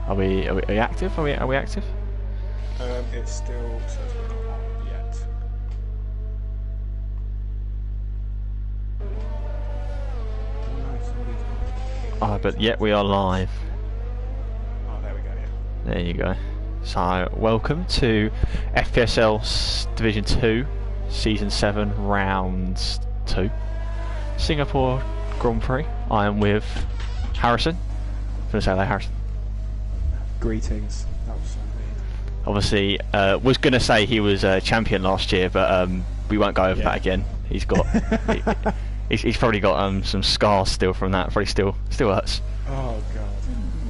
Are we active? Are we active? It still says we're not on yet. But yet we are live. Oh, there we go. Yeah. There you go. So welcome to FPSL Division 2, Season 7, Round 2, Singapore Grand Prix. I am with Harrison. I'm gonna say hello, Harrison. Greetings. That was so weird. Obviously, was going to say he was champion last year, but we won't go over that again. He's got, he's probably got some scars still from that. Probably still hurts. Oh god.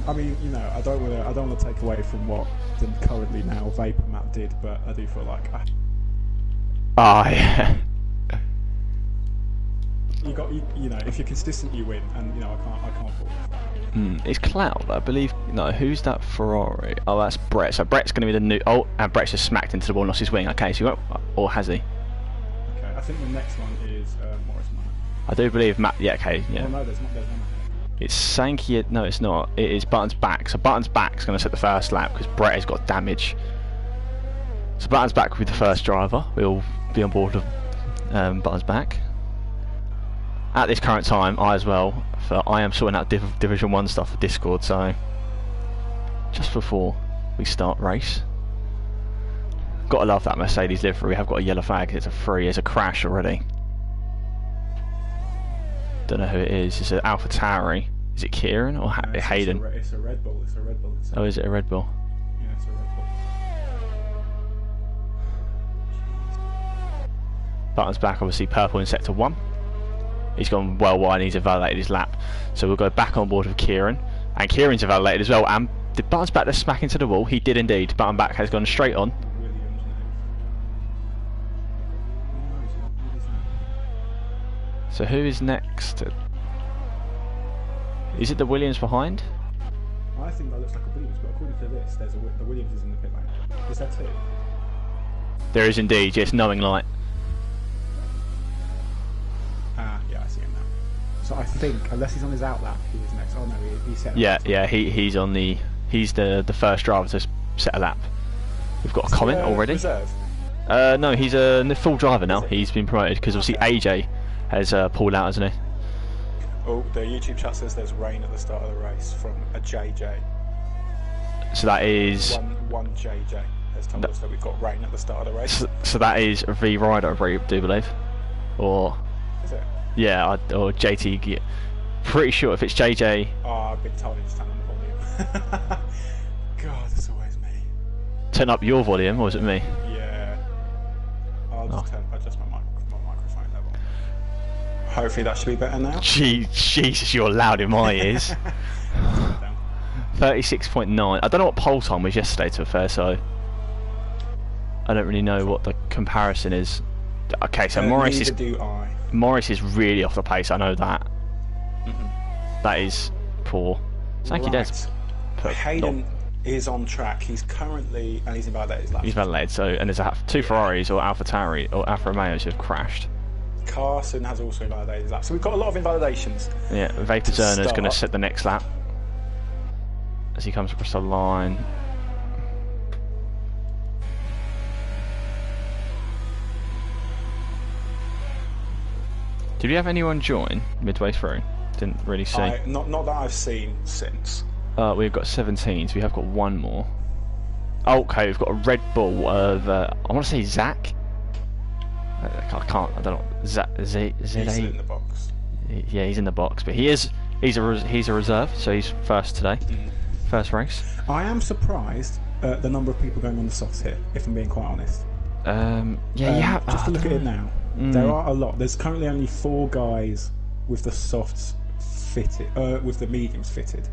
I mean, you know, I don't want to take away from what the currently now Vapor Map did, but I do feel like yeah. you know, if you're consistent, you win, and you know, I can't fault that. It's Cloud, I believe. No, who's that Ferrari? Oh, that's Brett. So Brett's going to be the new. Oh, and Brett's just smacked into the wall and lost his wing. Okay, so you won't, or has he? Okay, I think the next one is Morris. I do believe Matt. Yeah, okay, yeah. Oh no, there's none. It's Sankey. No, it's not. It is Button's back. So Button's back's going to set the first lap because Brett has got damage. So Button's back with the first driver. We'll be on board with Button's back. At this current time, I am sorting out Division 1 stuff for Discord, so just before we start race. Gotta love that Mercedes livery. We have got a yellow flag. It's a free. It's a crash already. Don't know who it is. It's an AlphaTauri. Is it Kieran or Hayden? It's a Red Bull. Oh, is it a Red Bull? Yeah, it's a Red Bull. Button's back, obviously purple in sector 1. He's gone well wide and he's invalidated his lap. So we'll go back on board with Kieran. And Kieran's invalidated as well. And did Button's back to smack into the wall? He did indeed. Button back has gone straight on. So who is next? Is it the Williams behind? I think that looks like a Williams, but according to this, the Williams is in the pit lane. Is that two? There is indeed, yes, knowing light. Yeah, I see him now. So I think, unless he's on his out lap, he is next. Oh no, he's set. He's on the. He's the first driver to set a lap. We've got a comment already. Reserve? No, he's a full driver now. He's been promoted because obviously AJ has pulled out, hasn't he? Oh, the YouTube chat says there's rain at the start of the race from a JJ. So that is one JJ has told us that we've got rain at the start of the race. So that is V Rider, I do believe, or is it? Yeah, or JT. Pretty sure if it's JJ. Oh, I've been told to stand on the volume. God, it's always me. Turn up your volume, or was it me? Yeah. I'll just adjust my microphone level. Hopefully that should be better now. Jesus, you're loud in my ears. 36.9. I don't know what pole time was yesterday, to be fair, so I don't really know what the comparison is. Okay, so Morris is really off the pace. I know that. That is poor. Thank you, Des. Hayden is on track. He's currently and he's invalidated. He's invalidated. So and there's two Ferraris or AlphaTauri or Alfa Romeos who have crashed. Carson has also invalidated his lap. So we've got a lot of invalidations. Yeah, Vapor Zerner's going to set the next lap as he comes across the line. Did we have anyone join midway through? Didn't really see. Not that I've seen since. We've got 17, so we have got one more. Oh, okay, we've got a Red Bull of I want to say Zach. I don't know. Zach. He's in the box. Yeah, he's in the box, but he's a reserve, so he's first today, first race. I am surprised at the number of people going on the softs here, if I'm being quite honest. Yeah. Just to look at it now, there are a lot. There's currently only 4 guys with the softs fitted, with the mediums fitted.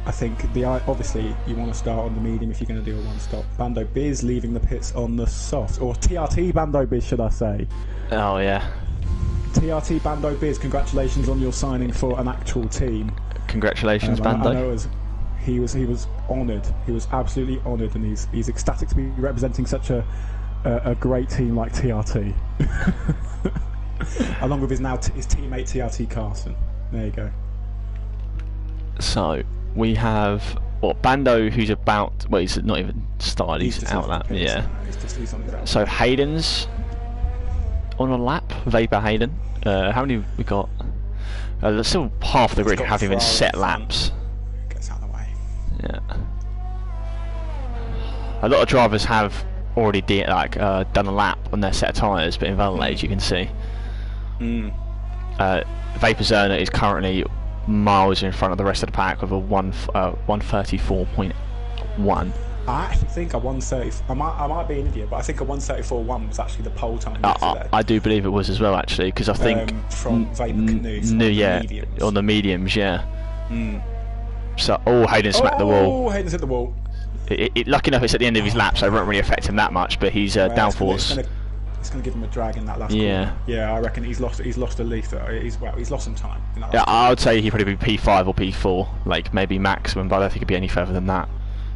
I think obviously you want to start on the medium if you're going to do a one-stop. Bando Biz leaving the pits on the soft, or TRT Bando Biz, should I say? Oh yeah. TRT Bando Biz, congratulations on your signing for an actual team. Congratulations, Bando. I know he was honoured. He was absolutely honoured, and he's ecstatic to be representing such a great team like TRT, along with his teammate TRT Carson. There you go. So we have Bando, who's about. Well, he's not even started. He's out lap. Yeah. So Hayden's on a lap. Vapor Hayden. How many we got? There's still half the grid haven't even set laps. Gets out of the way. Yeah. A lot of drivers have already done a lap on their set of tyres, but in Valade you can see. Vapor Zerner is currently miles in front of the rest of the pack with a 134.1. I actually think a 130. I might be an idiot, but I think a 134.1 was actually the pole time yesterday. I do believe it was as well, actually, because I think from Vapor Canoes, on the mediums, yeah. So Hayden smacked the wall. Oh, Hayden's hit the wall. Lucky enough, it's at the end of his lap, so it won't really affect him that much. But he's downforce. It's going to give him a drag in that last yeah. corner. Yeah, I reckon he's lost a leaf. He's lost some time. In that yeah, I would say he'd probably be P5 or P4, like maybe maximum, but I don't think he'd be any further than that.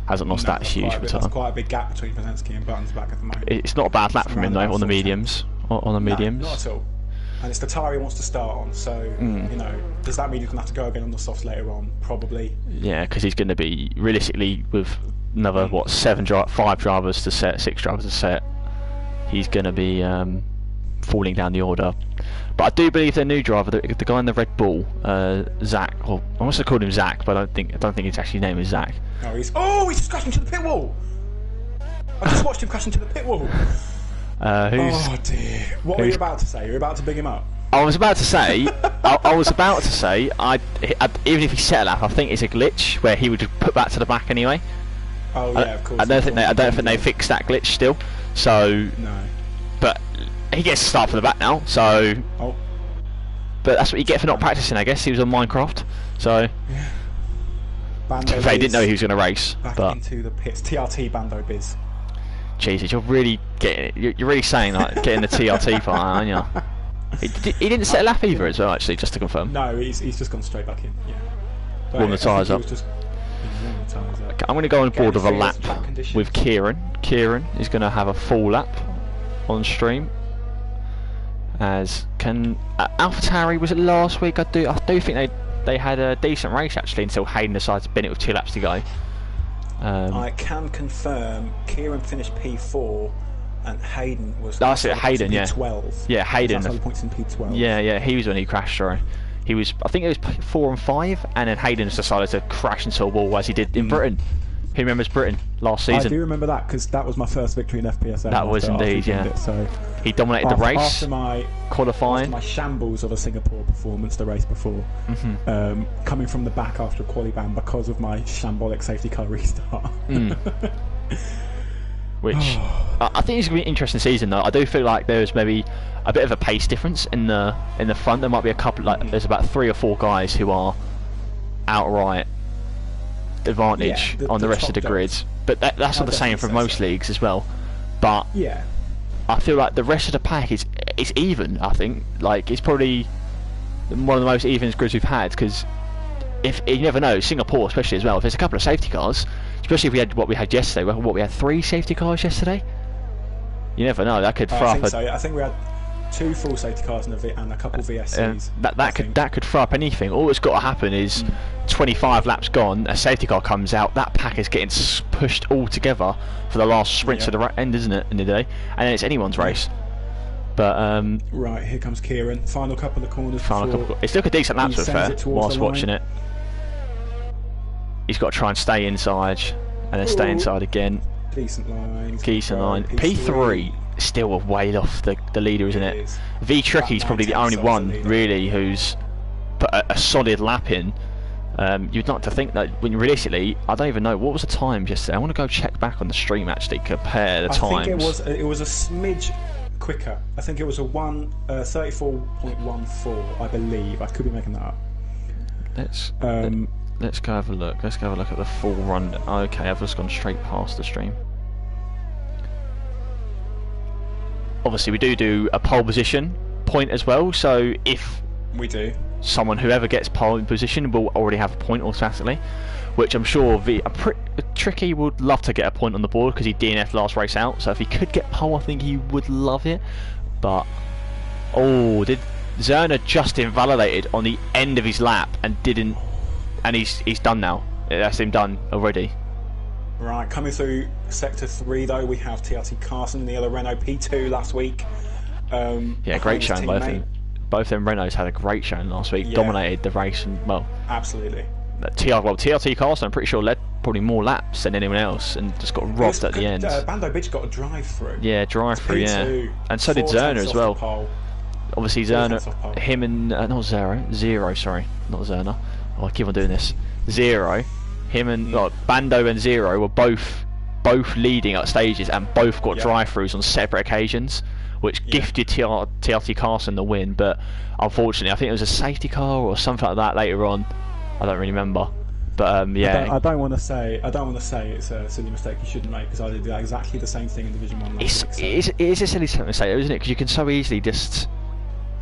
Hasn't lost that huge time. There's quite a big gap between Pazensky and Buttons back at the moment. It's not a bad lap from him though on the mediums. On the mediums. No, not at all. And it's the tyre he wants to start on. So you know, does that mean he's going to have to go again on the softs later on? Probably. Yeah, because he's going to be realistically with another 5 drivers to set, 6 drivers to set. He's going to be falling down the order. But I do believe their new driver, the guy in the Red Bull, Zach. Or I must have called him Zach, but I don't think his actual name is Zach. He's just crashed into the pit wall. I just watched him crash into the pit wall. Oh dear! What were you about to say? You were about to big him up. I was about to say, even if he set a lap, I think it's a glitch where he would just put back to the back anyway. Oh yeah, of course. I don't think they fixed that glitch still. So no. But he gets to start from the back now. So. Oh. But that's what you get for not practicing, I guess. He was on Minecraft, so. Yeah. They didn't know he was going to race. Back into the pits. TRT Bando Biz. Jesus, you're really saying like getting the TRT part, aren't you? He didn't set a lap either as well, actually, just to confirm. No, he's just gone straight back in. Yeah. Warm the tyres up. I'm going to go on board with a lap with Kieran. Kieran is going to have a full lap on stream. As can AlphaTauri, was it last week? I do think they had a decent race actually until Hayden decided to bin it with 2 laps to go. I can confirm Kieran finished P4 and Hayden was. That's it, Hayden, yeah. P12. Yeah, Hayden. That's points in P12. Yeah, he was when he crashed. Sorry, he was. I think it was 4 and 5, and then Hayden just decided to crash into a wall as he did in Britain. Who remembers Britain last season? I do remember that because that was my first victory in FPSL. That was indeed, yeah. So he dominated the race. After my qualifying, after my shambles of a Singapore performance the race before, coming from the back after a quali ban because of my shambolic safety car restart. Which I think it's going to be an interesting season though. I do feel like there's maybe a bit of a pace difference in the front. There might be a couple, there's about 3 or 4 guys who are outright advantage on the rest of the grids, but that's not the same for most leagues as well. But yeah, I feel like the rest of the pack is even. I think like it's probably one of the most even grids we've had, because if you never know, Singapore especially as well, if there's a couple of safety cars, especially if we had what we had yesterday, we had 3 safety cars yesterday, you never know, that could throw up I think we had 2 full safety cars and a couple VSCs. That could throw up anything. All that's got to happen is 25 laps gone, a safety car comes out, that pack is getting pushed all together for the last sprint to the end, isn't it, in the day? And then it's anyone's race. But right, here comes Kieran. Final couple of corners. It's look a decent lap to be fair whilst watching it. He's got to try and stay inside and then stay inside again. Decent line. P3 still way off the leader, isn't it? V Tricky's probably the only one really who's put a solid lap in. You'd not to think that when realistically, I don't even know what was the time yesterday. I want to go check back on the stream actually, compare the times. I think it was a smidge quicker. I think it was a 34.14, I believe. I could be making that up. Let's go have a look. Let's go have a look at the full run. Okay, I've just gone straight past the stream. Obviously, we do a pole position point as well. So if we do, whoever gets pole position will already have a point automatically, which I'm sure Tricky would love to get a point on the board because he DNF'd last race out. So if he could get pole, I think he would love it. But did Zerner just invalidated on the end of his lap and didn't? and he's done now. That's him done already. Right, coming through Sector 3 though, we have TRT Carson in the other Renault P2 last week. Yeah, great showing both of them. Both them Renaults had a great showing last week. Yeah. Dominated the race and well. Absolutely. TRT Carson, I'm pretty sure led probably more laps than anyone else and just got robbed at the end. Bando Bitch got a drive-through. Yeah, drive-through, yeah. And so did Zerner as well. Obviously Zerner, him and, not Zero, sorry, not Zerner. Oh, I keep on doing this. Zero, him and, Bando and Zero were both leading at stages and both got drive-throughs on separate occasions, which gifted TRT Carson the win, but unfortunately I think it was a safety car or something like that later on. I don't really remember. But yeah, I don't want to say it's a silly mistake you shouldn't make, because I did exactly the same thing in Division 1 last week. It is a silly mistake, isn't it? Because you can so easily just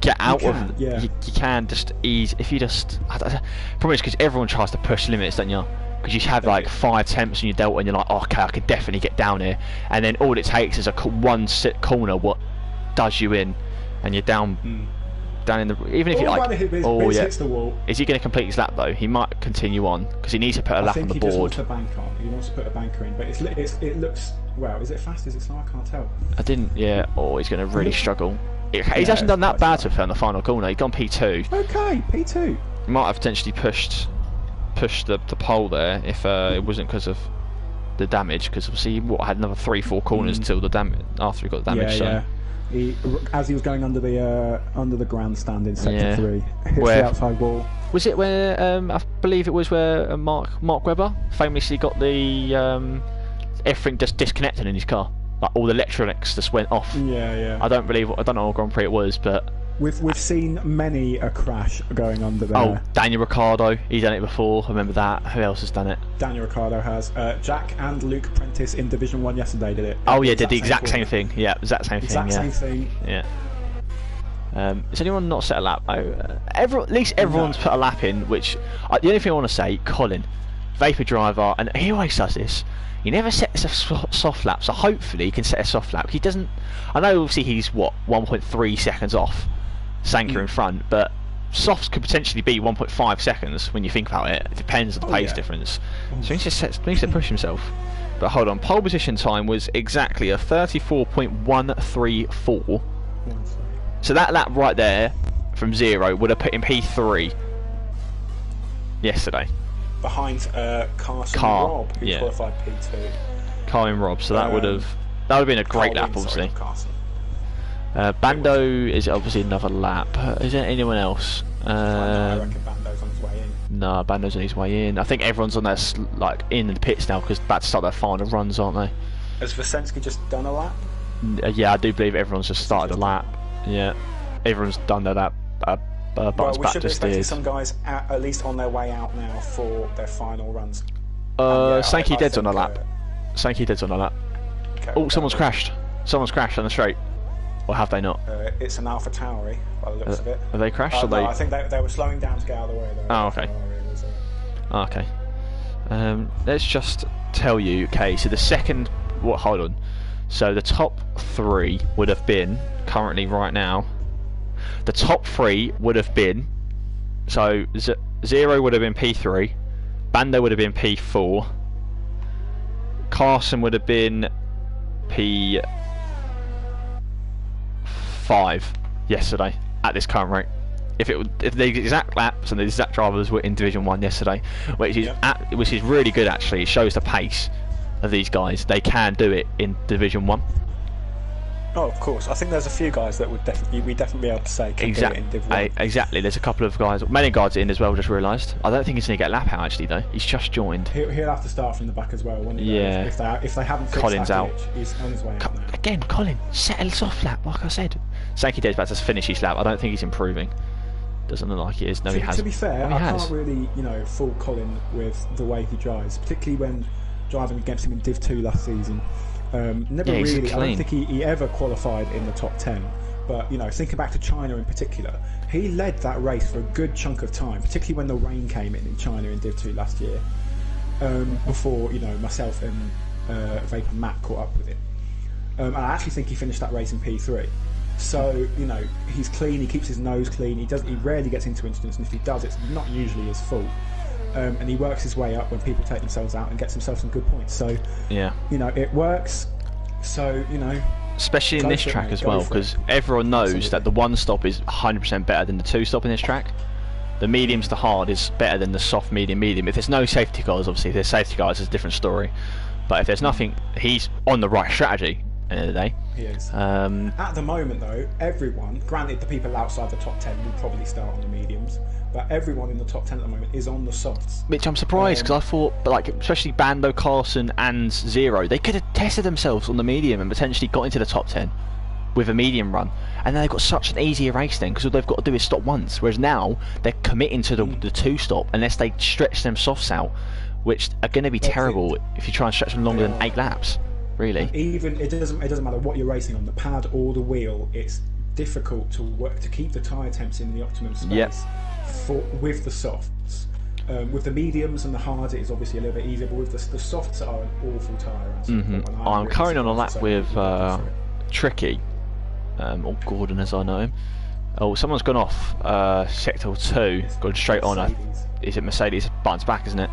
get out of. You can just ease if you just. Probably because everyone tries to push limits, don't you? Because you have like 5 temps in your delta, and you're like, oh, okay, I could definitely get down here, and then all it takes is a one sit corner, what does you in, and you're down. Down in the, even if you like, hits the wall. Is he going to complete his lap though? He might continue on because he needs to put a lap on the board. I think he just wants to bank on. He wants to put a banker in, but it looks well. Is it fast? Is it slow? I can't tell. I didn't. Yeah. Oh, he's going to really struggle. He hasn't done that bad to fair on the final corner. He's gone P2. Okay, P2. He might have potentially pushed the pole there if it wasn't because of the damage. Because obviously, had another 3-4 corners till the damage after he got the damage. Yeah. As he was going under the grandstand in Sector 3, hits the outside wall. Was it where I believe it was where Mark Webber famously got the everything just disconnected in his car, like all the electronics just went off. Yeah. I don't know what Grand Prix it was, but we've seen many a crash going under there. Oh, Daniel Ricciardo, he's done it before. I remember that. Who else has done it? Daniel Ricciardo has. Jack and Luke Prentice in Division 1 yesterday did it. Oh yeah, did the exact same thing. Yeah, exact same thing. Yeah. Has anyone not set a lap? At least everyone's put a lap in. Which the only thing I want to say, Colin, Vapor driver, and he always does this. He never sets a soft lap, so hopefully he can set a soft lap. He doesn't. I know obviously he's 1.3 seconds off Sanker in front, but softs could potentially be 1.5 seconds when you think about it. It depends on the pace difference. So he needs to push himself. But hold on, pole position time was exactly a 34.134. So that lap right there from 0 would have put in P3 yesterday. Behind Carson Robb, who qualified P2. Carl and Robb, so that would have been a great lap, obviously. Bando is obviously another lap. Is there anyone else? I reckon Bando's on his way in. No, Bando's on his way in. I think everyone's on their in the pits now because about to start their final runs, aren't they? Has Vasensky just done a lap? Yeah, I do believe everyone's just started a lap. Yeah, everyone's done their lap. Well, we should be expecting some guys at least on their way out now for their final runs. Sankey Dead's on a lap. Sankey Dead's on a lap. Okay, oh, someone's crashed. Someone's crashed on the straight. Or have they not? It's an Alpha Tauri, by the looks of it. Are they crashed? No, I think they were slowing down to get out of the way. Oh, okay. Okay. Let's just tell you. Okay, so the second. Hold on. So the top 3 would have been currently right now. The top 3 would have been. So 0 would have been P3. Bando would have been P4. Carson would have been P5 yesterday at this current rate. If the exact laps and the exact drivers were in Division 1 yesterday, which is really good actually. It shows the pace of these guys. They can do it in Division 1. Oh, of course. I think there's a few guys that would definitely be able to say can do it in Div 1. Exactly. There's a couple of guys. Meningard's in as well. Just realised. I don't think he's going to get a lap out actually though. He's just joined. He'll have to start from the back as well. Yeah. If they haven't fixed Colin's that out. glitch, he's on his way out now. Again, Colin, set a soft lap. Like I said, Sankey Dead's about to finish his lap. I don't think he's improving. Doesn't look like he is. No, he has. To be fair, I can't really fault Colin with the way he drives, particularly when driving against him in Div 2 last season. Never really. I don't think he ever qualified in the top 10. But thinking back to China in particular, he led that race for a good chunk of time, particularly when the rain came in China in Div 2 last year. Before myself and Vapor Matt caught up with him. And I actually think he finished that race in P3. So he's clean. He keeps his nose clean. He rarely gets into incidents, and if he does, it's not usually his fault. and he works his way up when people take themselves out and gets himself some good points. So yeah, you know, it works. So you know, especially in this track as well, because everyone knows that the one stop is 100% better than the two stop in this track. The mediums to hard is better than the soft, medium. If there's no safety cars, obviously, if there's safety cars, it's a different story. But if there's nothing, he's on the right strategy at the end of the day. He is. At the moment, though, everyone, granted the people outside the top 10 will probably start on the mediums, but everyone in the top 10 at the moment is on the softs. Which I'm surprised, because I thought, like, especially Bando, Carson and Zero, they could have tested themselves on the medium and potentially got into the top 10 with a medium run, and then they've got such an easier race then, because all they've got to do is stop once, whereas now they're committing to the two stop unless they stretch them softs out, which are going to be terrible if you try and stretch them longer than 8 laps, really. Even it doesn't matter what you're racing on, the pad or the wheel, it's difficult to work to keep the tyre temps in the optimum space with the softs. With the mediums and the hards, it is obviously a little bit easier, but with the softs are an awful tyre. I'm currently on a lap with Tricky, or Gordon as I know him. Oh, someone's gone off sector 2, gone straight on. Is it Mercedes? Buttons back, isn't it?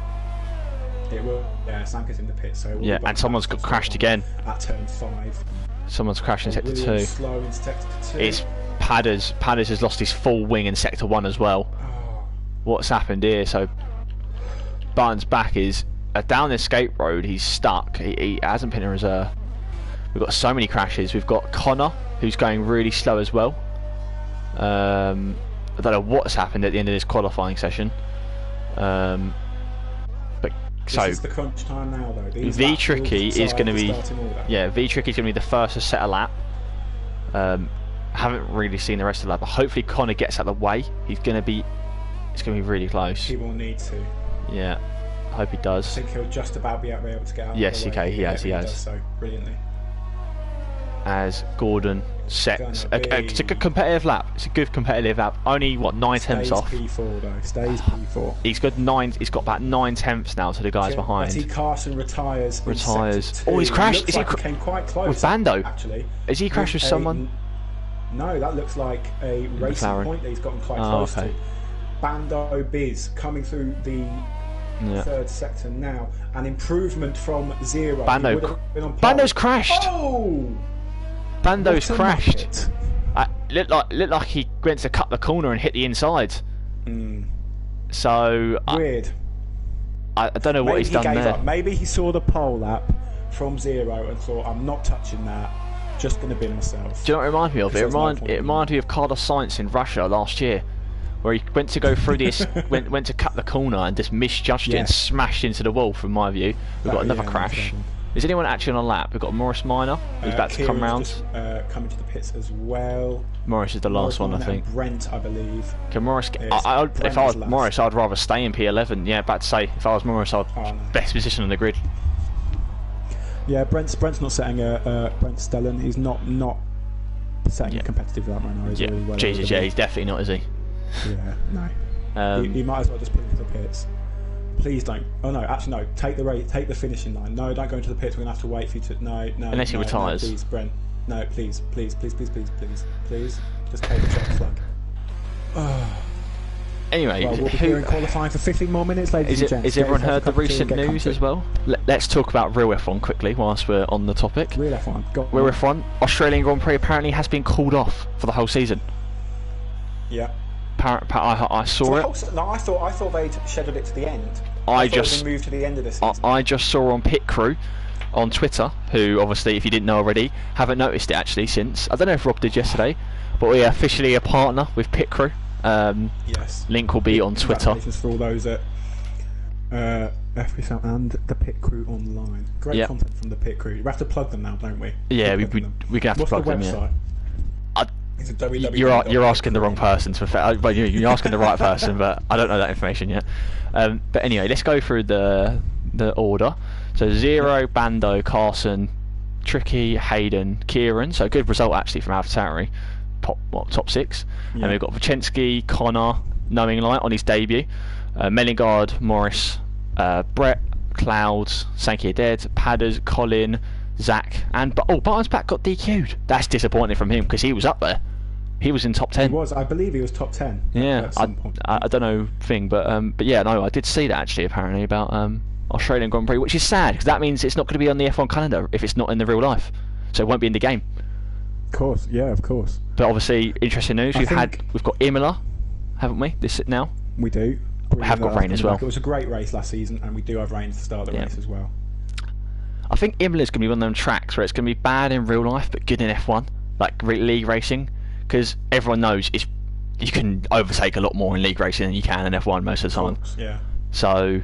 It will. Yeah, Sanka's in the pit, so yeah, and someone's got crashed again. At turn 5. Someone's crashed in sector 2. Slow in sector 2. It's Padders. Padders has lost his full wing in sector 1 as well. Oh. What's happened here? So Buttons back is down the escape road. He's stuck. He hasn't been in reserve. We've got so many crashes. We've got Connor, who's going really slow as well. I don't know what's happened at the end of this qualifying session. But so this is the crunch time now, though. V Tricky is going to be V Tricky is going to be the first to set a lap. Haven't really seen the rest of the lap, but hopefully Connor gets out of the way. It's going to be really close. He will need to. Yeah, I hope he does. I think he'll just about be able to get out. Yes, he has. He has. So brilliantly. As Gordon sets it's a good competitive lap. It's a good competitive lap. Only what 9 tenths off. P4 though. Stays P4. He's got about 9 tenths now to the guys behind. I see Carson retires. Oh, he's crashed. He came quite close with Bando? Actually, is he crashed with someone? No, that looks like a racing McLaren. Point that he's gotten quite close to. Bando Biz coming through the third sector now. An improvement from Zero. Bando's crashed. Oh. Bando's crashed. Looked like he went to cut the corner and hit the inside. So weird. I don't know what he's done there. Up. Maybe he saw the pole lap from Zero and thought, "I'm not touching that. Just going to bin myself." Do you know what it reminded me of? It reminded me of Carlos Sainz in Russia last year, where he went to go through this, went to cut the corner and just misjudged it and smashed into the wall. From my view, we've got another crash. Is anyone actually on a lap? We've got Morris Minor, who's about to come round. Coming to the pits as well. Morris is the last one, I think. Brent, I believe. Can Morris? If I was Morris, I'd rather stay in P11. Yeah, about to say, if I was Morris, I'd best position on the grid. Yeah, Brent's not setting Brent Stellan. He's not setting a competitive lap right now. He's really well he's definitely not, is he? Yeah, no. He might as well just put him to the pits. Please don't. Oh no, actually no. Take the finishing line. No, don't go into the pits. We're gonna have to wait for you to. No. Unless he retires. No, please, Brent. No, please. Just take the checkered flag. Anyway, well, we'll be here in qualifying for 15 more minutes, ladies and gents. Has everyone heard the recent news as well? Let's talk about real F1 quickly whilst we're on the topic. Real F1. Real F1. Australian Grand Prix apparently has been called off for the whole season. Yeah. I saw it. No, I thought they'd scheduled it to the end. I just moved to the end of the season. I just saw on Pit Crew on Twitter, who obviously, if you didn't know already, haven't noticed it actually since. I don't know if Rob did yesterday, but we are officially a partner with Pit Crew. Yes. Link will be on Twitter. Congratulations for all those at FPSL and the Pit Crew online. Great content from the Pit Crew. We have to plug them now, don't we? Yeah, we can have to plug them. Yeah. Is it You're asking the wrong person. Well, you're asking the right person, but I don't know that information yet. But anyway, let's go through the order. So Zero, Bando, Carson, Tricky, Hayden, Kieran. So a good result actually from AlphaTauri. Top 6. And we've got Vachensky, Connor, Knowing Light on his debut, Mellingard, Morris, Brett, Clouds, Sankey Dead, Padders, Colin, Zach, and Barnes back got DQ'd. That's disappointing from him because he was up there. He was in top 10. He was, I believe, he was top 10. Yeah, at some point. I don't know but yeah, no, I did see that actually apparently about Australian Grand Prix, which is sad because that means it's not going to be on the F1 calendar if it's not in the real life, so it won't be in the game. Of course, yeah, of course. But obviously, interesting news. We've got Imola, haven't we? This now. We do. We have got rain as well. It was a great race last season, and we do have rain to start the race as well. I think Imola's going to be one of them tracks where it's going to be bad in real life but good in F1, like league racing, because everyone knows you can overtake a lot more in league racing than you can in F1 most of the time. Yeah. So,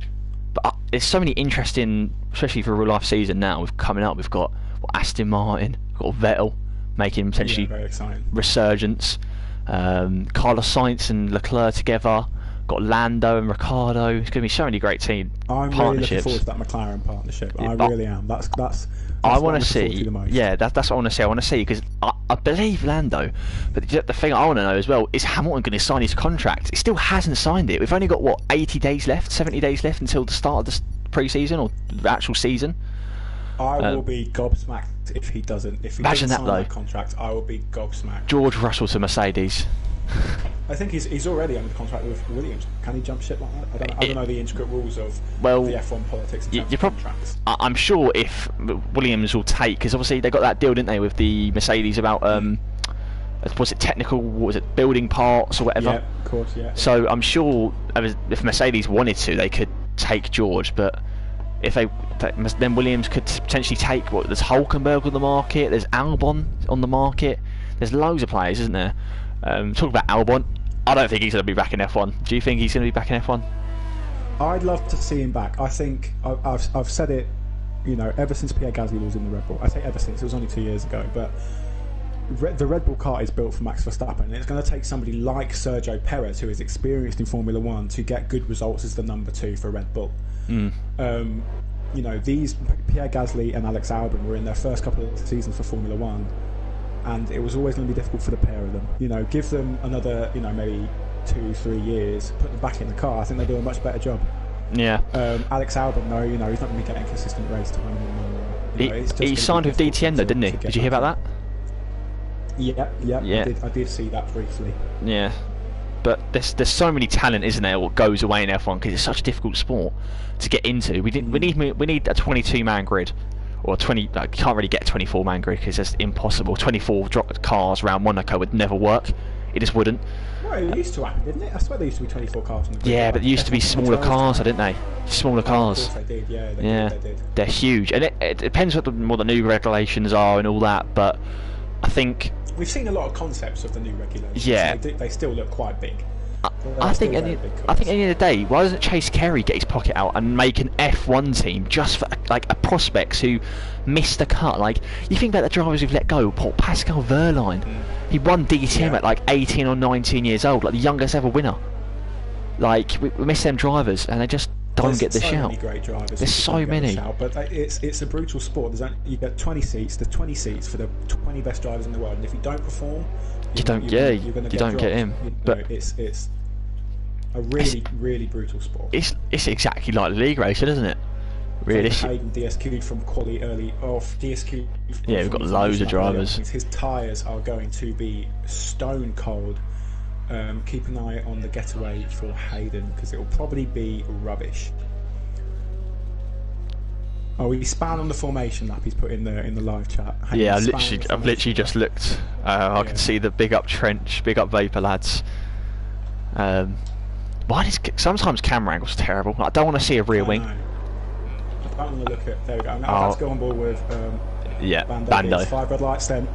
but there's so many interesting, especially for a real life season now. We've coming up. We've got Aston Martin, we've got Vettel making potentially very exciting resurgence. Carlos Sainz and Leclerc together. Got Lando and Ricciardo. It's going to be so many great team partnerships. I'm really looking forward to that McLaren partnership. I really am. That's I want to see. Yeah, that's what I want to see. I want to see because I believe Lando, but the thing I want to know as well is Hamilton going to sign his contract? He still hasn't signed it. We've only got 80 days left, 70 days left until the start of the pre-season or the actual season. I will be gobsmacked if he doesn't. If he doesn't sign that contract, I will be gobsmacked. George Russell to Mercedes. I think he's already under contract with Williams. Can he jump ship like that? I don't know the intricate rules of the F1 politics and contracts. I'm sure if Williams will take, because obviously they got that deal, didn't they, with the Mercedes about was it technical? What was it, building parts or whatever? Yeah, of course, yeah. So I'm sure if Mercedes wanted to, they could take George, but if then Williams could potentially take there's Hulkenberg on the market, there's Albon on the market, there's loads of players, isn't there? Talk about Albon. I don't think he's going to be back in F1. Do you think he's going to be back in F1? I'd love to see him back. I think I've said it, ever since Pierre Gasly was in the Red Bull. I say ever since, it was only 2 years ago, but the Red Bull car is built for Max Verstappen, and it's going to take somebody like Sergio Perez, who is experienced in Formula 1, to get good results as the number 2 for Red Bull. These Pierre Gasly and Alex Albon were in their first couple of seasons for Formula 1, and it was always going to be difficult for the pair of them. Give them another, maybe 2-3 years, put them back in the car. I think they'll do a much better job. Yeah. Alex Albon, no, he's not going to be getting consistent race time. He signed with DTM though, didn't he? Did you hear about that? Yeah. I did see that briefly. Yeah. But there's so many talent, isn't there, what goes away in F1 because it's such a difficult sport to get into. We need a 22-man grid. Or 20, you can't really get a 24-man grid because it's impossible. 24 cars around Monaco would never work. It just wouldn't. Well, it used to happen, didn't it? I swear there used to be 24 cars on the grid. Yeah, but there used to be smaller cars, didn't they? Smaller cars. Of course they did, yeah. They did. They're huge. And it depends what the new regulations are and all that, but I think... We've seen a lot of concepts of the new regulations. Yeah. They still look quite big. I think at the end of the day, why doesn't Chase Carey get his pocket out and make an F1 team just for a prospects who missed the cut? You think about the drivers we've let go. Pascal Wehrlein, he won DTM at 18 or 19 years old, the youngest ever winner. We miss them drivers, and they just don't get the shout. There's so many great drivers. There's so many. But it's a brutal sport. You get 20 seats. There's 20 seats for the 20 best drivers in the world, and if you don't perform, you don't get him. But it's a really, really brutal sport. It's exactly like the league racing, isn't it? Really. Hayden DSQ'd from quali early off. DSQ. Yeah, we've got loads of drivers. His tyres are going to be stone cold. Keep an eye on the getaway for Hayden because it will probably be rubbish. Oh, he span on the formation lap he's put in the live chat. Yeah, I've literally just looked. I can see the big up trench, big up vapor lads. Why does sometimes camera angles terrible? I don't want to see a rear wing. I don't want to look at. There we go. Now let's go on board with. Bando. 5 red lights then.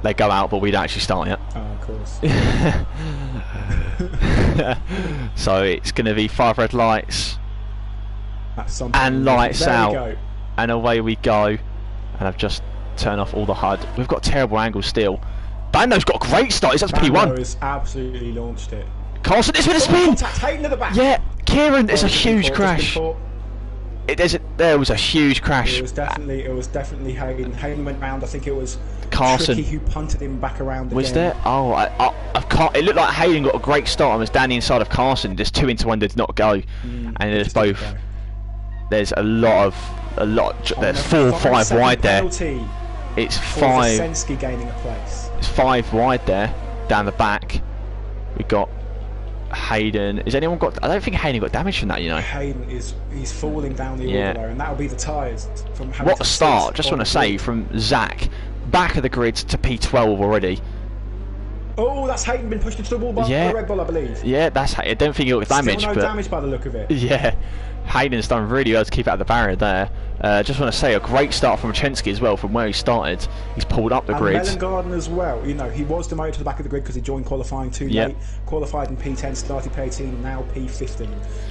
They go out, but we don't actually start yet. Oh, of course. So it's going to be 5 red lights and lights out, and away we go. And I've just turned off all the HUD. We've got terrible angles still. Bando's got a great start. That's P1. Bando has absolutely launched it. Carlson, it's with a spin. Hayden at the back. Yeah, Kieran, it's a huge crash. There was a huge crash. It was definitely Hayden. Hayden went round. I think it was Carson Tricky who punted him back around again. Was there? Oh, I can't. It looked like Hayden got a great start and was down the inside of Carson. Just 2 into 1 did not go, and there's both. There's a lot. There's 4 or 5 wide there. Penalty it's 5. Sensky gaining a place. It's 5 wide there, down the back. We've got Hayden. Has anyone got... I don't think Hayden got damage from that, you know. Hayden he's falling down the order there, and that'll be the tyres from Hamilton. What a start, just want to say, from Zach. Back of the grid to P12 already. Oh, that's Hayden been pushed into the wall by the Red Bull, I believe. Yeah, that's... I don't think he got damage, Still no damage by the look of it. Yeah. Hayden's done really well to keep out of the barrier there. Just want to say a great start from Chensky as well, from where he started. He's pulled up the grid. And Mellengarden as well. You know, he was demoted to the back of the grid because he joined qualifying too late. Qualified in P10, started P18, now P15,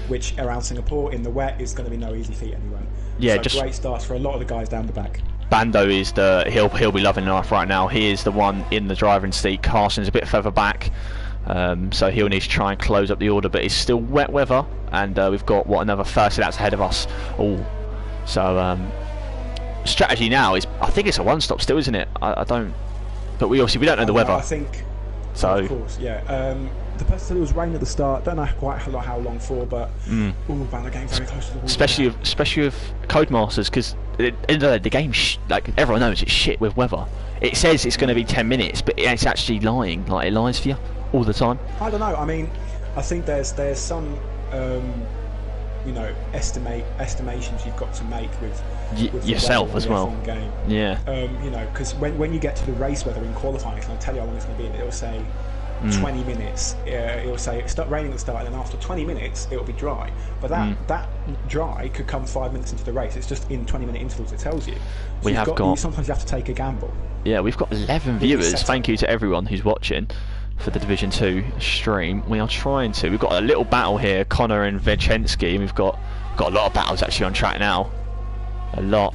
which around Singapore in the wet is going to be no easy feat anyway. Yeah, so just great starts for a lot of the guys down the back. Bando is the he'll be loving life right now. He is the one in the driving seat. Carson's a bit further back. So he'll need to try and close up the order, but it's still wet weather, and we've got another 30 laps ahead of us. So strategy now is, I think it's a one-stop still, isn't it? I don't, but we don't know the weather. I think so. Of course, yeah. The person said it was rain at the start. Don't know quite how long for, but Bando getting very close to the wall. Especially with Codemasters, because the game, like everyone knows, it's shit with weather. It says it's going to be 10 minutes, but it's actually lying. Like, it lies for you all the time. I don't know. I mean, I think there's some you know, estimations you've got to make with yourself as well. Game. Yeah. You know, because when you get to the race weather in qualifying, it's going to tell you how long it's going to be. It'll say 20 minutes. It'll say it start raining at the start, and then after 20 minutes it'll be dry. But that dry could come 5 minutes into the race. It's just in 20-minute intervals. It tells you. So sometimes you have to take a gamble. Yeah, we've got 11 viewers. Thank you to everyone who's watching for the Division 2 stream. We are trying to. We've got a little battle here, Connor and Vechensky, and we've got a lot of battles actually on track now. A lot.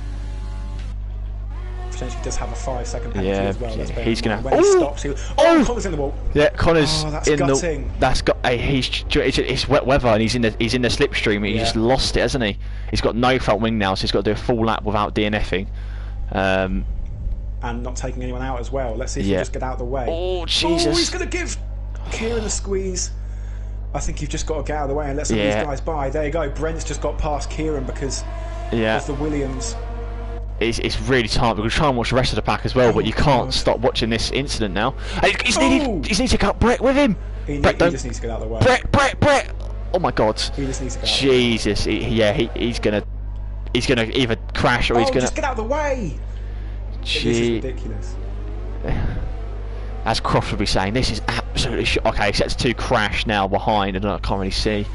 Vechensky does have a 5-second penalty as well. He's gonna. When he stops, Connor's in the wall. Yeah, Connor's that's in gutting. That's got. It's wet weather, and he's in the slipstream. He just lost it, hasn't he? He's got no front wing now, so he's got to do a full lap without DNFing. And not taking anyone out as well. Let's see if he can just get out of the way. Oh, Jesus. Oh, he's going to give Kieran a squeeze. I think you've just got to get out of the way and let some of these guys by. There you go. Brent's just got past Kieran because of the Williams. It's really tight. We're going to try and watch the rest of the pack as well, but you can't stop watching this incident now. He's needs to cut Brett with him. He just needs to get out of the way. Brett! Oh my God. He just needs to get out Jesus. He's going to either crash or he's going to... just get out of the way! This is ridiculous. As Croft would be saying, this is absolutely shit. Okay, so it's 2 crash now behind, and I can't really see.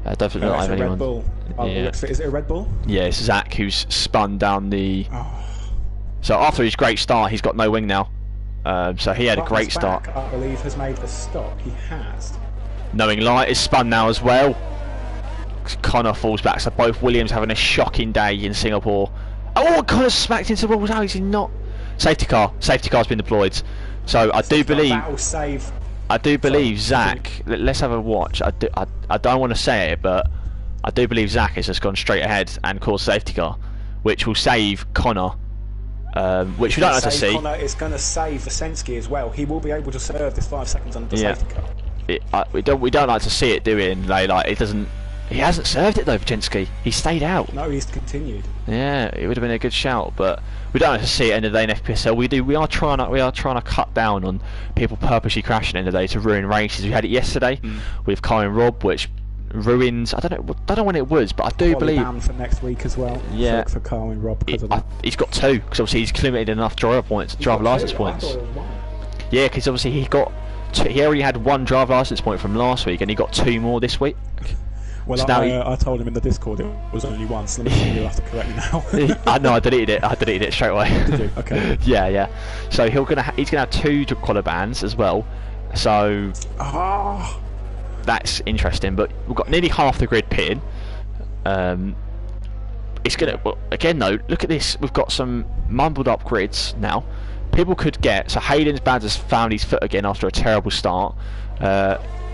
I don't think I have anyone. Red Bull. Is it a Red Bull? Yeah, it's Zach who's spun down the. So after his great start, he's got no wing now. So he had a great start. I believe has made a stop. He has. Knowing Light is spun now as well. Connor falls back. So both Williams having a shocking day in Singapore. Oh, Connor's smacked into the walls. How is he not? Safety car's been deployed. So I do believe Zach. Let's have a watch. I don't want to say it, but I do believe Zach has just gone straight ahead and caused safety car, which will save Connor. Which we don't like to see. Connor is going to save Vechensky as well. He will be able to serve this 5 seconds under the safety car. We don't like to see it doing like it doesn't. He hasn't served it though, Vechensky. He stayed out. No, he's continued. Yeah, it would have been a good shout, but we don't like to see it end of the day in FPSL. We are trying to cut down on people purposely crashing end of the day to ruin races. We had it yesterday with Kyle and Rob, which ruins. I don't know when it was, but I do believe for next week as well. Yeah, for Kyle and Rob because of that. He's got 2 because obviously he's accumulated enough driver license points. Yeah, because obviously he already had 1 driver license point from last week, and he got 2 more this week. Well, so I told him in the Discord it was only 1, so you'll have to correct me now. No, I deleted it straight away. Did you? Okay. Yeah. So he's gonna have 2 quali bans as well. So that's interesting. But we've got nearly half the grid pitting. It's gonna again though. Look at this. We've got some mumbled up grids now. People could get Hayden's bad has found his foot again after a terrible start.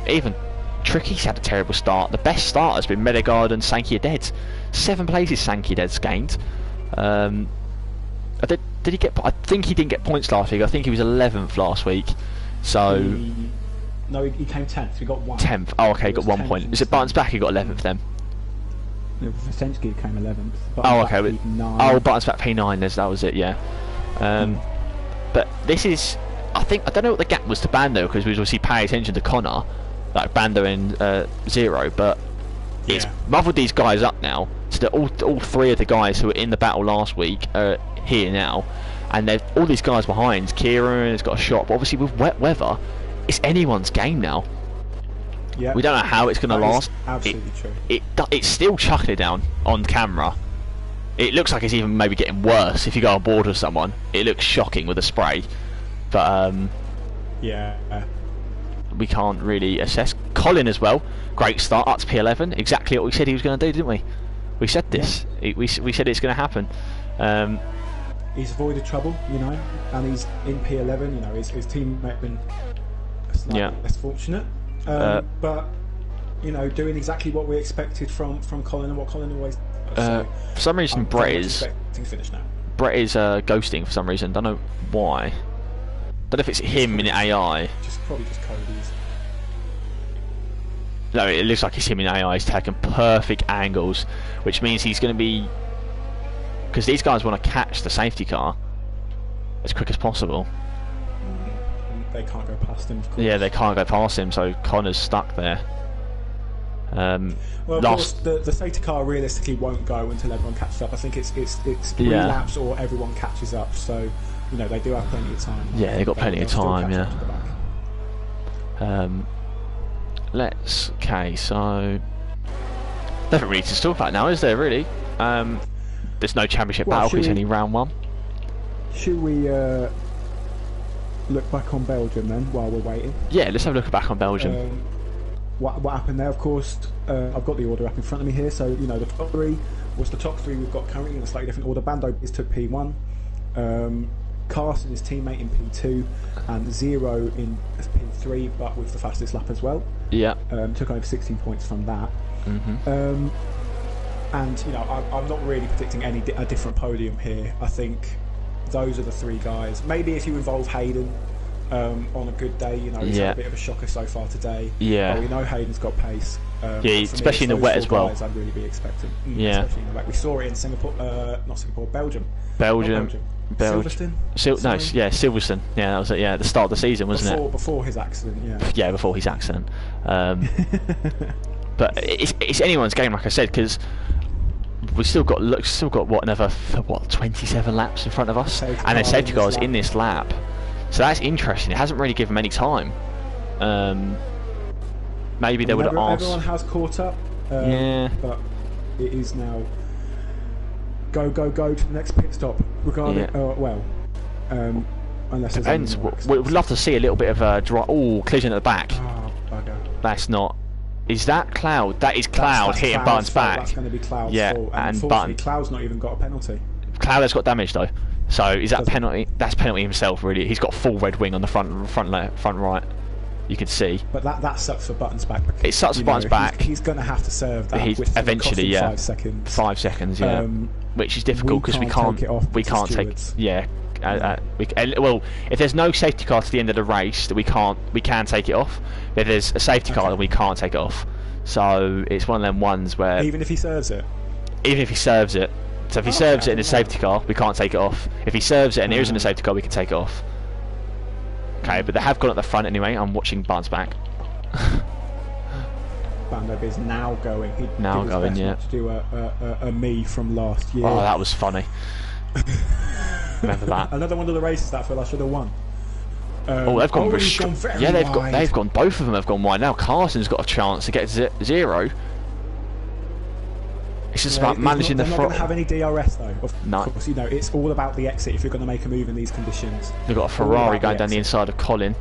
Even Tricky's had a terrible start. The best start has been Medegaard and Sankey Dead. 7 places Sankey Dead's gained. Did he get? I think he didn't get points last week. I think he was 11th last week. So no, he came 10th. He got 1. 10th. Oh, okay, he got 1 point. Is it Buttons back? He got 11th then. Essentially, he came 11th. Oh, okay. Buttons back P9. That was it. Yeah. But this is I don't know what the gap was to Bando, because we was obviously paying attention to Connor, like Bando and Zero, but it's muffled these guys up now, so that all three of the guys who were in the battle last week are here now, and all these guys behind. Kieran has got a shot, but obviously with wet weather, it's anyone's game now. Yeah. We don't know how it's going to last. Absolutely true. It's still chucking it down on camera. It looks like it's even maybe getting worse if you go on board with someone. It looks shocking with the spray, but yeah, we can't really assess. Colin as well, great start up to P11. Exactly what we said he was going to do, didn't we? We said this. Yeah. We said it's going to happen. He's avoided trouble, you know, and he's in P11. You know, his teammate have been slightly less fortunate, but you know, doing exactly what we expected from Colin and what Colin always does. So for some reason, Brett is ghosting for some reason. Don't know why. Don't know if it's him in AI. Probably just Cody's. No, it looks like it's him in AI. He's taking perfect angles, which means he's going to be, because these guys want to catch the safety car as quick as possible. They can't go past him, of course. Yeah, they can't go past him, so Connor's stuck there. Well, of course, the safety car realistically won't go until everyone catches up. I think it's 3 laps or everyone catches up, so you know they do have plenty of time. Yeah, they've got plenty of time, yeah. Okay, so nothing really to talk about now, is there really? There's no championship battle because it's only round 1. Should we look back on Belgium then while we're waiting? Yeah, let's have a look back on Belgium. What happened there? Of course, I've got the order up in front of me here. So you know, the top 3 was the top 3 we've got currently in a slightly different order. Bando took P1, Carson, his teammate, in P2, and Zero in P3, but with the fastest lap as well. Yeah. Took over 16 points from that. And you know, I'm not really predicting a different podium here. I think those are the 3 guys. Maybe if you involve Hayden on a good day, you know, he's had a bit of a shocker so far today. Yeah. But we know Hayden's got pace. Especially in the wet as well. I'd really be expecting. Yeah. Especially in the wet. We saw it in Singapore, not Singapore, Belgium. Silverstone. Silverstone. Yeah, that was it. Yeah, at the start of the season, wasn't it? Before his accident. Yeah. Yeah, before his accident. But it's anyone's game, like I said, because we've still got what, another 27 laps in front of us, and then safety cars in this lap. So that's interesting. It hasn't really given them any time. Maybe they would have asked. Everyone has caught up. But it is now go to the next pit stop. Regarding unless depends. We'd love to see a little bit of a collision at the back. Oh, bugger. That's not. Is that Cloud? That is Cloud hitting Button's back. That's going to be Cloud's fault. And Button. Cloud's not even got a penalty. Cloud has got damage though. So is that penalty? That's penalty himself, really. He's got full red wing on the front right. You can see. But that sucks for Button's back. It sucks for Button's back. He's going to have to serve that. Eventually, 5 seconds. 5 seconds, yeah. Which is difficult because we can't take. Yeah. Well, if there's no safety car to the end of the race, that we can take it off. If there's a safety car, then we can't take it off. So it's one of them ones where even if he serves it. Even if he serves it. So if he serves it in a safety car, we can't take it off. If he serves it and there isn't a safety car, we can take it off. Okay, but they have gone at the front anyway. I'm watching Barnes back. Bando is now going. He now did going, yeah. To do a me from last year. Oh, that was funny. Remember that? Another one of the races that I feel I should have won. They've gone very wide. They've gone. Both of them have gone wide. Now Carson's got a chance to get to 0. It's just about managing the front. They're not going to have any DRS though. Of course, you know it's all about the exit if you're going to make a move in these conditions. We've got a Ferrari going down the inside of Colin.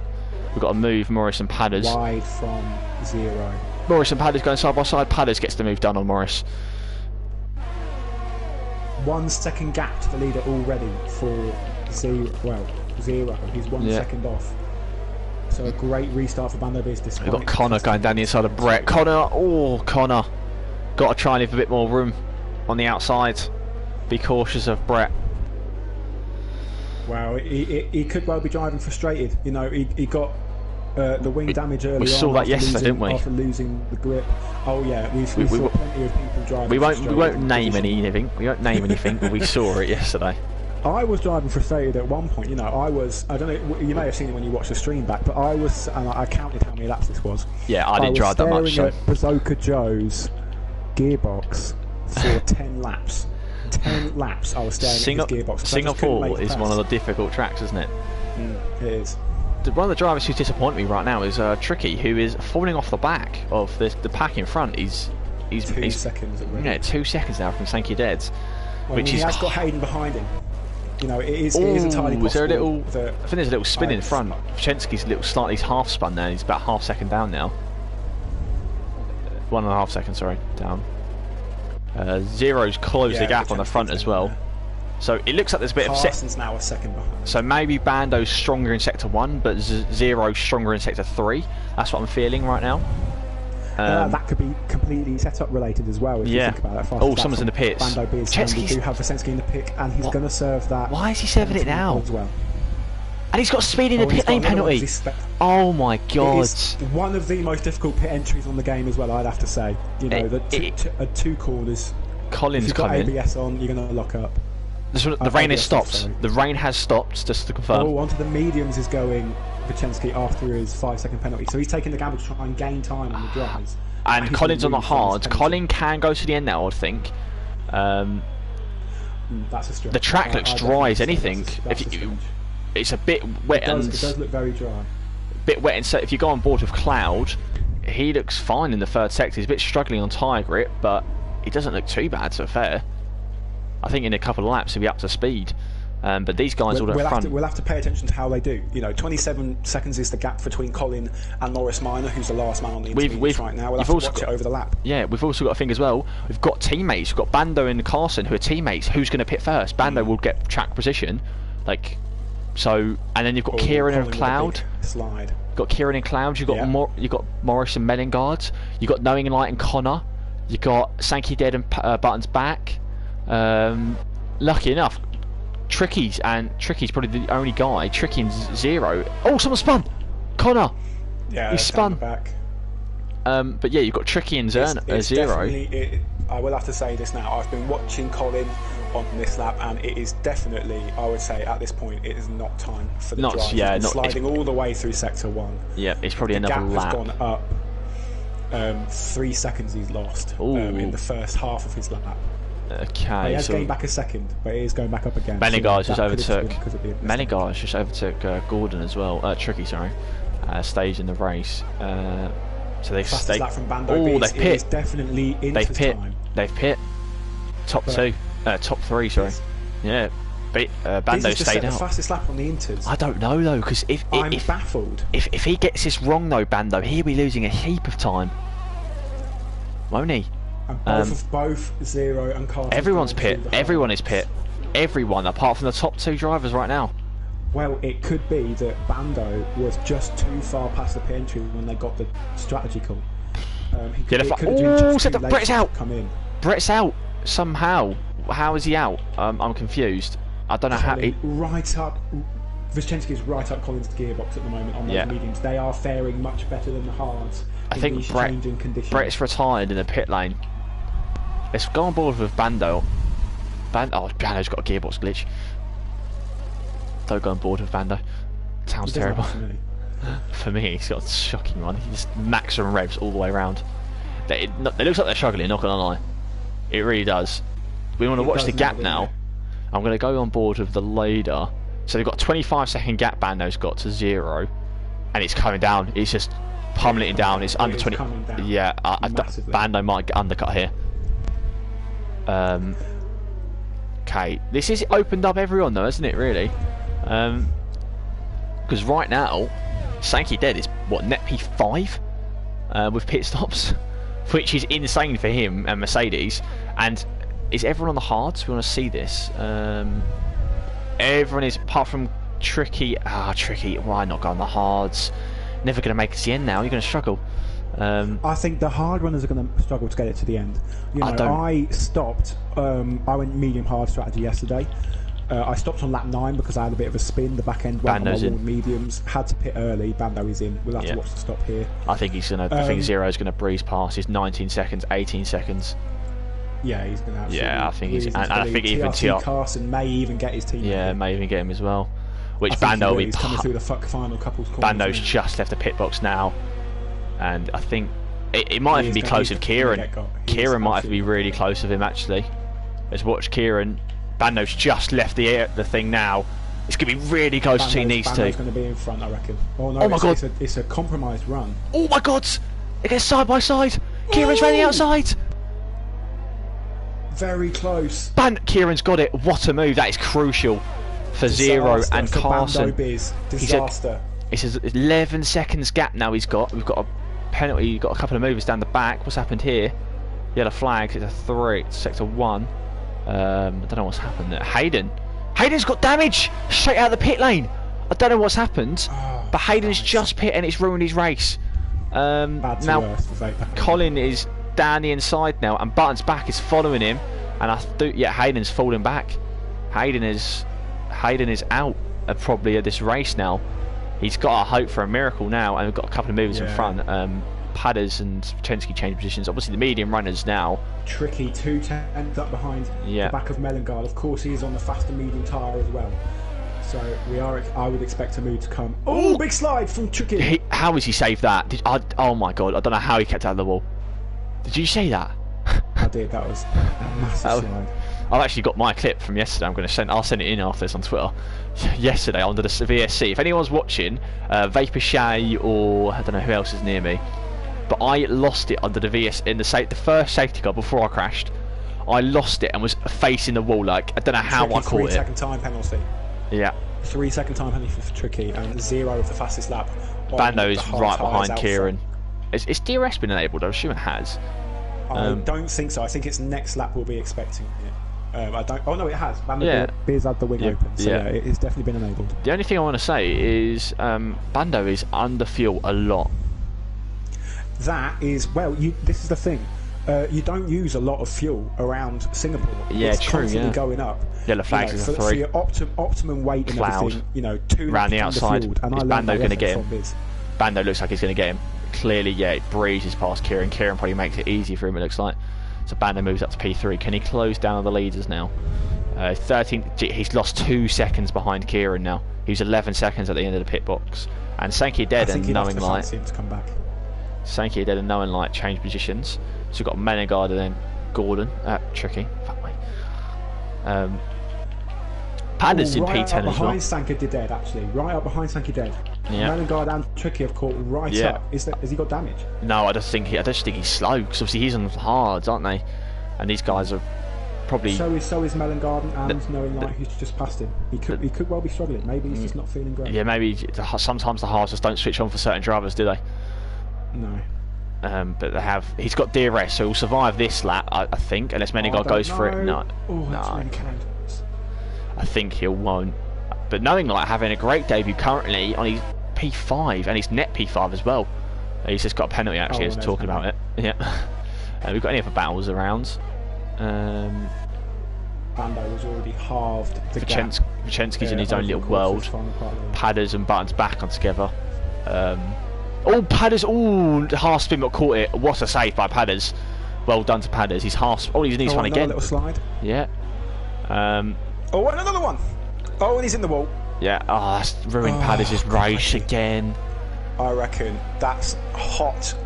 We've got to move Morris and Padders. Wide from 0. Morris and Padders going side by side. Padders gets the move done on Morris. 1 second gap to the leader already for 0. He's 1 second off. So a great restart for Bando Biz. We've got Connor going down the inside of Brett. Connor. Got to try and leave a bit more room on the outside. Be cautious of Brett. Wow, he could well be driving frustrated. You know, he got the wing damage early on. We saw that yesterday, didn't we? After losing the grip. Oh yeah, we saw plenty of people driving. We won't name anything. We won't name anything, but we saw it yesterday. I was driving frustrated at one point. You know, I don't know. You may have seen it when you watched the stream back, but I was, and I counted how many laps this was. Yeah, I didn't drive that much. I was staring at Bazooka Joe's gearbox for 10 laps. 10 laps. I was staring at his gearbox. Singapore is one of the difficult tracks, isn't it? It is. One of the drivers who's disappointed me right now is Tricky, who is falling off the back of the pack in front. He's 2 seconds. Yeah, 2 seconds now from Sankey Deads. Well, he has got Hayden behind him. You know, it is entirely possible. Is there a little? I think there's a little spin in front. Vachensky's slightly half spun there. He's about half second down now. 1.5 seconds, sorry, down. Zero's closed the gap on the front as well. So it looks like there's a bit of now a second behind. So maybe Bando's stronger in sector 1, but Zero's stronger in sector 3. That's what I'm feeling right now. That could be completely setup related as well. If you think about it. Someone's in the pits. Bando being we do have Vachensky in the pit, and he's going to serve that. Why is he serving it now? As well. And he's got speed in the pit lane penalty. Oh my god! It's one of the most difficult pit entries on the game as well. I'd have to say. You know, the two corners. Collins if you've got ABS on, you're going to lock up. The rain has stopped. The rain has stopped, just to confirm. Onto the mediums is going Vachensky after his 5-second penalty. So he's taking the gamble to try and gain time on the dries. And Collins on the hards. Colin can go to the end now, I think. That's a stretch. The track looks dry as anything. It's a bit wet. It does look very dry. Bit wet, and so if you go on board with Cloud, he looks fine in the third sector. He's a bit struggling on tyre grip, but he doesn't look too bad, so fair. I think in a couple of laps he'll be up to speed. But these guys all in front. We'll have to pay attention to how they do. You know, 27 seconds is the gap between Colin and Norris Minor, who's the last man on the intermediates right now. We'll have to watch it over the lap. Yeah, we've also got a thing as well. We've got teammates. We've got Bando and Carson who are teammates. Who's going to pit first? Bando will get track position, so, and then you've got Kieran and Cloud. Slide. Got Kieran and Cloud. You've got you've got Morris and Mellingard. You've got Knowing Light and Connor. You've got Sankey Dead and Buttons back. Lucky enough, Tricky's probably the only guy. Tricky and Zero. Oh, someone spun. Connor. Yeah, he spun. Back. But yeah, you've got Tricky and Zero. I will have to say this now. I've been watching Colin on this lap, and it is definitely, I would say, at this point, it is not time for the drive. Yeah, sliding all the way through sector 1. Yeah, it's probably another lap. The gap has gone up. 3 seconds he's lost in the first half of his lap. Okay, he has gained back a second, but it is going back up again. Mellingard just overtook Gordon as well. Tricky, sorry. Stage in the race. So they lap from Bando they've pit. Definitely into they've pit. Time. They've pit. Top 3. Sorry. Yeah. Bando stayed out. The fastest lap on the Inters. I don't know though, because I'm baffled. If he gets this wrong though, Bando, he'll be losing a heap of time, won't he? And both Zero and Carson. Everyone's pit. Everyone is pit. Everyone, apart from the top 2 drivers right now. Well, it could be that Bando was just too far past the pit entry when they got the strategy call. Brett's out. Come in. Brett's out somehow. How is he out? I'm confused. I don't know how. Right up. Vachensky's right up Collins' gearbox at the moment on those mediums. They are faring much better than the hards. I think Brett's retired in the pit lane. Let's go on board with Bando. Bando's got a gearbox glitch. Don't go on board with Bando. Sounds terrible. For me, he's got a shocking one. He just maximum revs all the way around. It looks like they're struggling, not gonna lie. It really does. We want to watch the gap now. I'm going to go on board with the leader. So they've got a 25-second gap. Bando's got to 0, and it's coming down. It's just pummeling down. It's under 20. Yeah, Bando might get undercut here. Okay, this is opened up everyone though, isn't it? Really, because right now, Sankey Dead is what, net P5 with pit stops, which is insane for him and Mercedes. And is everyone on the hards? We want to see this. Everyone is, apart from Tricky. Tricky. Why not go on the hards? Never going to make it to the end now. You're going to struggle. I think the hard runners are going to struggle to get it to the end. You know, I stopped. I went medium hard strategy yesterday. I stopped on lap 9 because I had a bit of a spin. The back end went on all mediums. Had to pit early. Bando is in. We'll have to watch the stop here. I think he's going to. I think Zero's going to breeze past. He's 19 seconds, 18 seconds. Yeah, he's going to absolutely. Yeah, I think he's. And I think even TRC Carson may even get his team. Yeah, may even get him as well. Which Bando will be coming through the final couples corners. Bando's just left the pit box now, and I think it might even be close with Kieran. Kieran might have to be really close with him actually. Let's watch Kieran. Bando's just left the thing now. It's going to be really close between these two. Bando's going to be in front, I reckon. Oh no! Oh my god! It's a compromised run. Oh my god! It gets side by side. Kieran's running outside. Very close. Kieran's got it. What a move! That is crucial for Zero and Carson. Disaster. It's 11 seconds gap now. We've got a penalty. You've got a couple of movers down the back. What's happened here? Yellow flags. It's a 3. It's sector 1. I don't know what's happened there. Hayden's got damage straight out of the pit lane. I don't know what's happened, but Hayden's just pit and it's ruined his race. Now Colin is down the inside now, and Button's back is following him, and Hayden's falling back. Hayden is out probably at this race now. He's got a hope for a miracle now, and we've got a couple of movers in front. Padders and Chensky change positions. Obviously the medium runners now. Tricky 2 tenths up behind the back of Mellengard. Of course he is on the faster medium tyre as well. So I would expect a move to come. Oh, big slide from Tricky. How has he saved that? Oh my god, I don't know how he kept out of the wall. Did you see that? I did. That was a massive slide. I've actually got my clip from yesterday. I'll send it in after this on Twitter. Yesterday under the VSC. If anyone's watching, Vapor Shay or I don't know who else is near me, but I lost it under the VS in the first safety car before I crashed. I lost it and was facing the wall. Like I don't know how I caught it. 3-second time penalty. Yeah. 3-second time penalty for Tricky and 0 of the fastest lap. Bando is right behind Kieran. Is DRS been enabled? I assume it has. I don't think so. I think it's next lap we'll be expecting it. I don't. Oh no, it has. Beers had the wing open, so it's definitely been enabled. The only thing I want to say is Bando is under fuel a lot. That is this is the thing. You don't use a lot of fuel around Singapore. Yeah, it's true. Constantly going up. Yellow flags is a 3. For your optimum weight and everything, 2 round the outside. Is Bando going to get him? Bando looks like he's going to get him. Clearly, it breezes past Kieran. Kieran probably makes it easy for him. It looks like. So Bando moves up to P3. Can he close down the leaders now? 13. He's lost 2 seconds behind Kieran now. He was 11 seconds at the end of the pit box. And Sankey dead and Knowing Light. Him to come back. Sankey dead and Knowing Light change positions. So we've got Menegard and then Gordon. Tricky. Fuck me. Padder's in P10 as well. Behind Sankey dead actually. Right up behind Sankey dead. Yeah. Menegard and Tricky have caught right up. Has he got damage? No, I just think he's slow because obviously he's on the hards, aren't they? And these guys are probably. So is Mellengard and Knowing Light who's just passed him. He could well be struggling. Maybe he's just not feeling great. Yeah, maybe sometimes the hards just don't switch on for certain drivers, do they? No. But they have. He's got DRS, so he'll survive this lap, I think, unless Menegard goes for it. No. I think he won't. But Knowing Light having a great debut currently on his P5 and his net P5 as well. He's just got a penalty actually. As talking about it. Yeah. We've got any other battles around? Bando was already halved. Vachensky's in his own little world. Padders and Buttons back on together. Padders! Half spin but caught it. What a save by Padders. Well done to Padders. He's half. He's one again. Little slide. Yeah. Another one. And he's in the wall. Yeah. That's ruined Padders' race again. I reckon that's hot.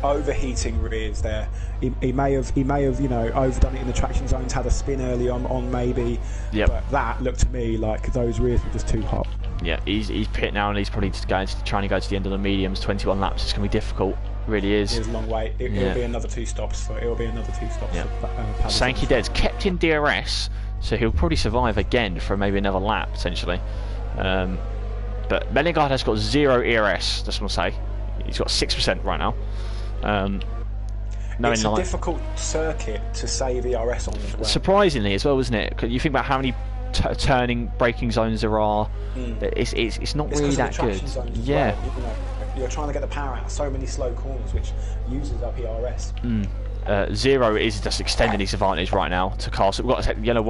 Overheating rears there. He may have overdone it in the traction zones. Had a spin early on maybe. Yeah. But that looked to me like those rears were just too hot. Yeah, he's pit now and he's probably trying to go to the end of the mediums. 21 laps. It's going to be difficult. It really is. It's a long way. It'll be another 2 stops for. For Sankey Dead's kept in DRS, so he'll probably survive again for maybe another lap potentially. But Menegard has got 0 ERS. That's what I'll say. He's got 6% right now. It's a difficult circuit to save ERS on as well. Surprisingly as well, isn't it? You think about how many turning braking zones there are. It's not really that good. Yeah. Well. You're trying to get the power out of so many slow corners, which uses up ERS. 0 is just extending his advantage right now to Carson. We've got to take the yellow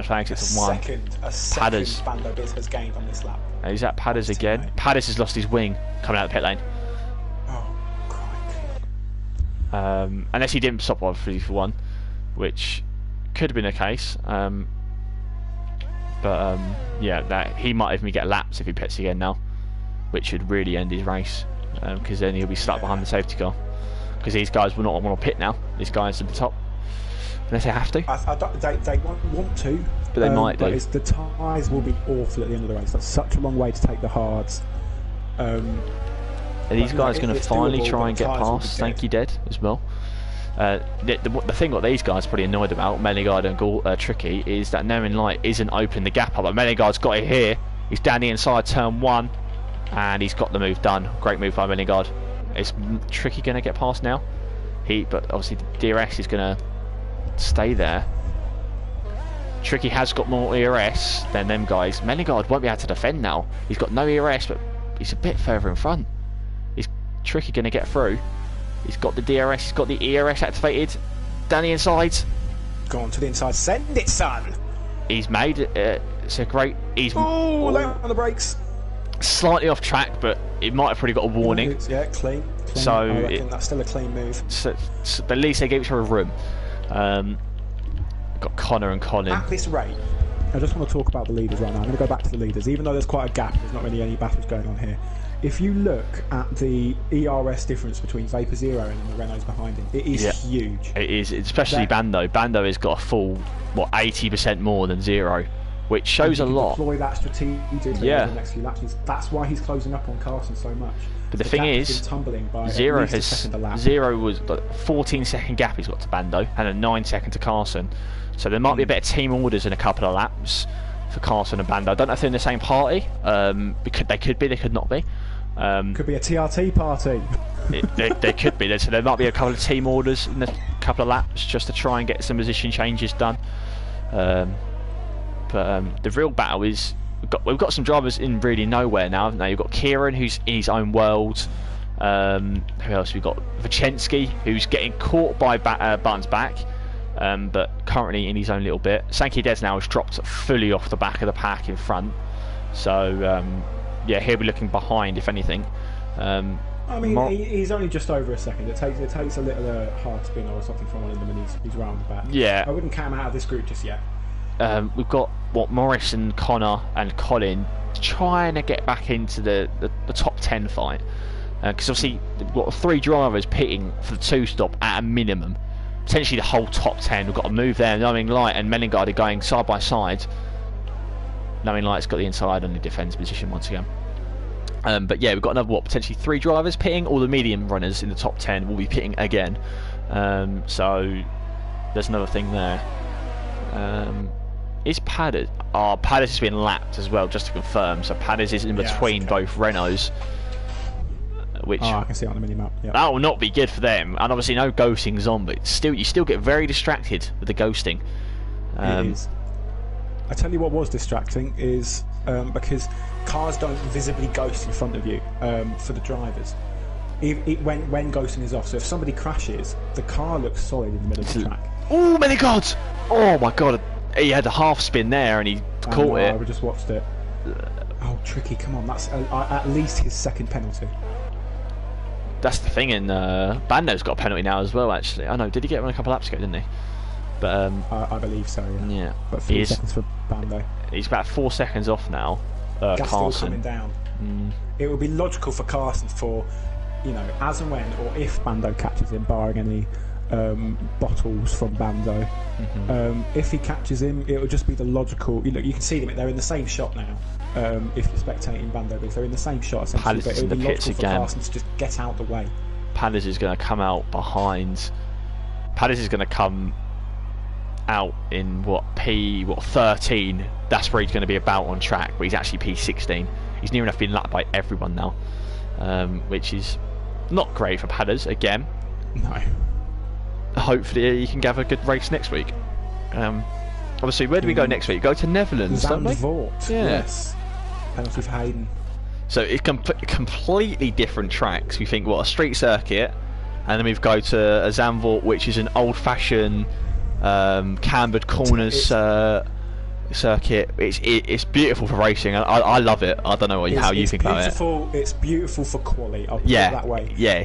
flags. It's 1. A second Bando Biz has gained on this lap. Is that Padders again? Padders has lost his wing coming out of the pit lane. Oh, crikey. Unless he didn't stop obviously for 1. which could have been the case. Yeah, that he might even get laps if he pits again now, which would really end his race, because then he'll be stuck behind the safety car. Because these guys will not want to pit now. These guys at the top, unless they have to. They want to, but they might do. The tyres will be awful at the end of the race. That's such a long way to take the hards. Are these guys going to finally try and get past Stanky Dead as well? The thing what these guys are probably annoyed about, Menegard and Tricky, is that Knowing Light isn't opening the gap up. But Menegard's got it here. He's down the inside turn 1, and he's got the move done. Great move by Menegard. Is Tricky going to get past now? But obviously the DRS is going to stay there. Tricky has got more ERS than them guys. Menegard won't be able to defend now. He's got no ERS, but he's a bit further in front. Is Tricky going to get through? He's got the DRS, he's got the ERS activated. Down the inside. Go on to the inside, send it, son! He's made it. It's a great. He's late on the brakes. Slightly off track, but it might have probably got a warning. Yeah, clean. So I reckon that's still a clean move. So at least they gave each other room. Got Connor and Colin. At this rate, I just want to talk about the leaders right now. I'm going to go back to the leaders, even though there's quite a gap. There's not really any battles going on here. If you look at the ERS difference between Vapor Zero and the Renaults behind him, it is huge. It is, especially Bando. Bando has got a full 80% more than Zero, which shows a lot. Deploy that strategically over the next few laps. That's why he's closing up on Carson so much. But the thing is, Zero was 14-second gap he's got to Bando and a 9-second to Carson. So there might be a better team orders in a couple of laps for Carson and Bando. I don't know if they're in the same party. They could be, they could not be. Could be a TRT party. They could be. So there might be a couple of team orders in a couple of laps just to try and get some position changes done. But the real battle is we've got some drivers in really nowhere now. Now you've got Kieran, who's in his own world. Who else? We've got Vachensky, who's getting caught by Button's back, but currently in his own little bit. Sankey Des now has dropped fully off the back of the pack in front. So yeah, he'll be looking behind if anything. I mean, he's only just over a second. It takes a little hard spin or something from one of them, and he's round back. Yeah, I wouldn't count him out of this group just yet. We've got Morris and Connor and Colin trying to get back into the top 10 fight, because obviously we've got 3 drivers pitting for the 2-stop at a minimum. Potentially the whole top 10. We've got to move there. Knowing Light and Meningard are going side by side. Knowing Light's got the inside on the defence position once again. But yeah, we've got another potentially 3 drivers pitting. All the medium runners in the top 10 will be pitting again. So there's another thing there. Is Padders? Oh, Padders has been lapped as well, just to confirm. So Padders is in between both Renaults. Which I can see it on the mini map. Yep. That will not be good for them. And obviously no ghosting's on, but you still get very distracted with the ghosting. It is. I tell you what was distracting is because cars don't visibly ghost in front of you for the drivers. When ghosting is off, so if somebody crashes, the car looks solid in the middle of the track. Oh, many gods! Oh my god, he had a half spin there and he caught it. I just watched it. Oh, Tricky, come on, that's at least his second penalty. That's the thing, and Bando's got a penalty now as well, actually. I know, did he get one a couple of laps ago, didn't he? But I believe so, yeah. But 3 seconds for Bando. He's about 4 seconds off now. Gas Carson. still coming down. It would be logical for Carson for, as and when, or if Bando catches him, barring any bottles from Bando. If he catches him, it would just be the logical. You can see them; they're in the same shot now. If you're spectating Bando, because they're in the same shot essentially. But it would be logical for Carson to just get out the way. Padders is going to come out behind. Padders is going to come out in P13. That's where he's going to be about on track, but he's actually P16. He's near enough being lapped by everyone now, which is not great for Padders again. No. Hopefully he can have a good race next week. Obviously, where do we go next week? Go to Netherlands, don't we? Yes. Penalty for Hayden. So it's completely different tracks. We think a street circuit, and then we go to a Zandvoort, which is an old-fashioned cambered corners circuit. It's beautiful for racing. I love it. I don't know how you think about it. It's beautiful for quali. I'll put it that way. Yeah,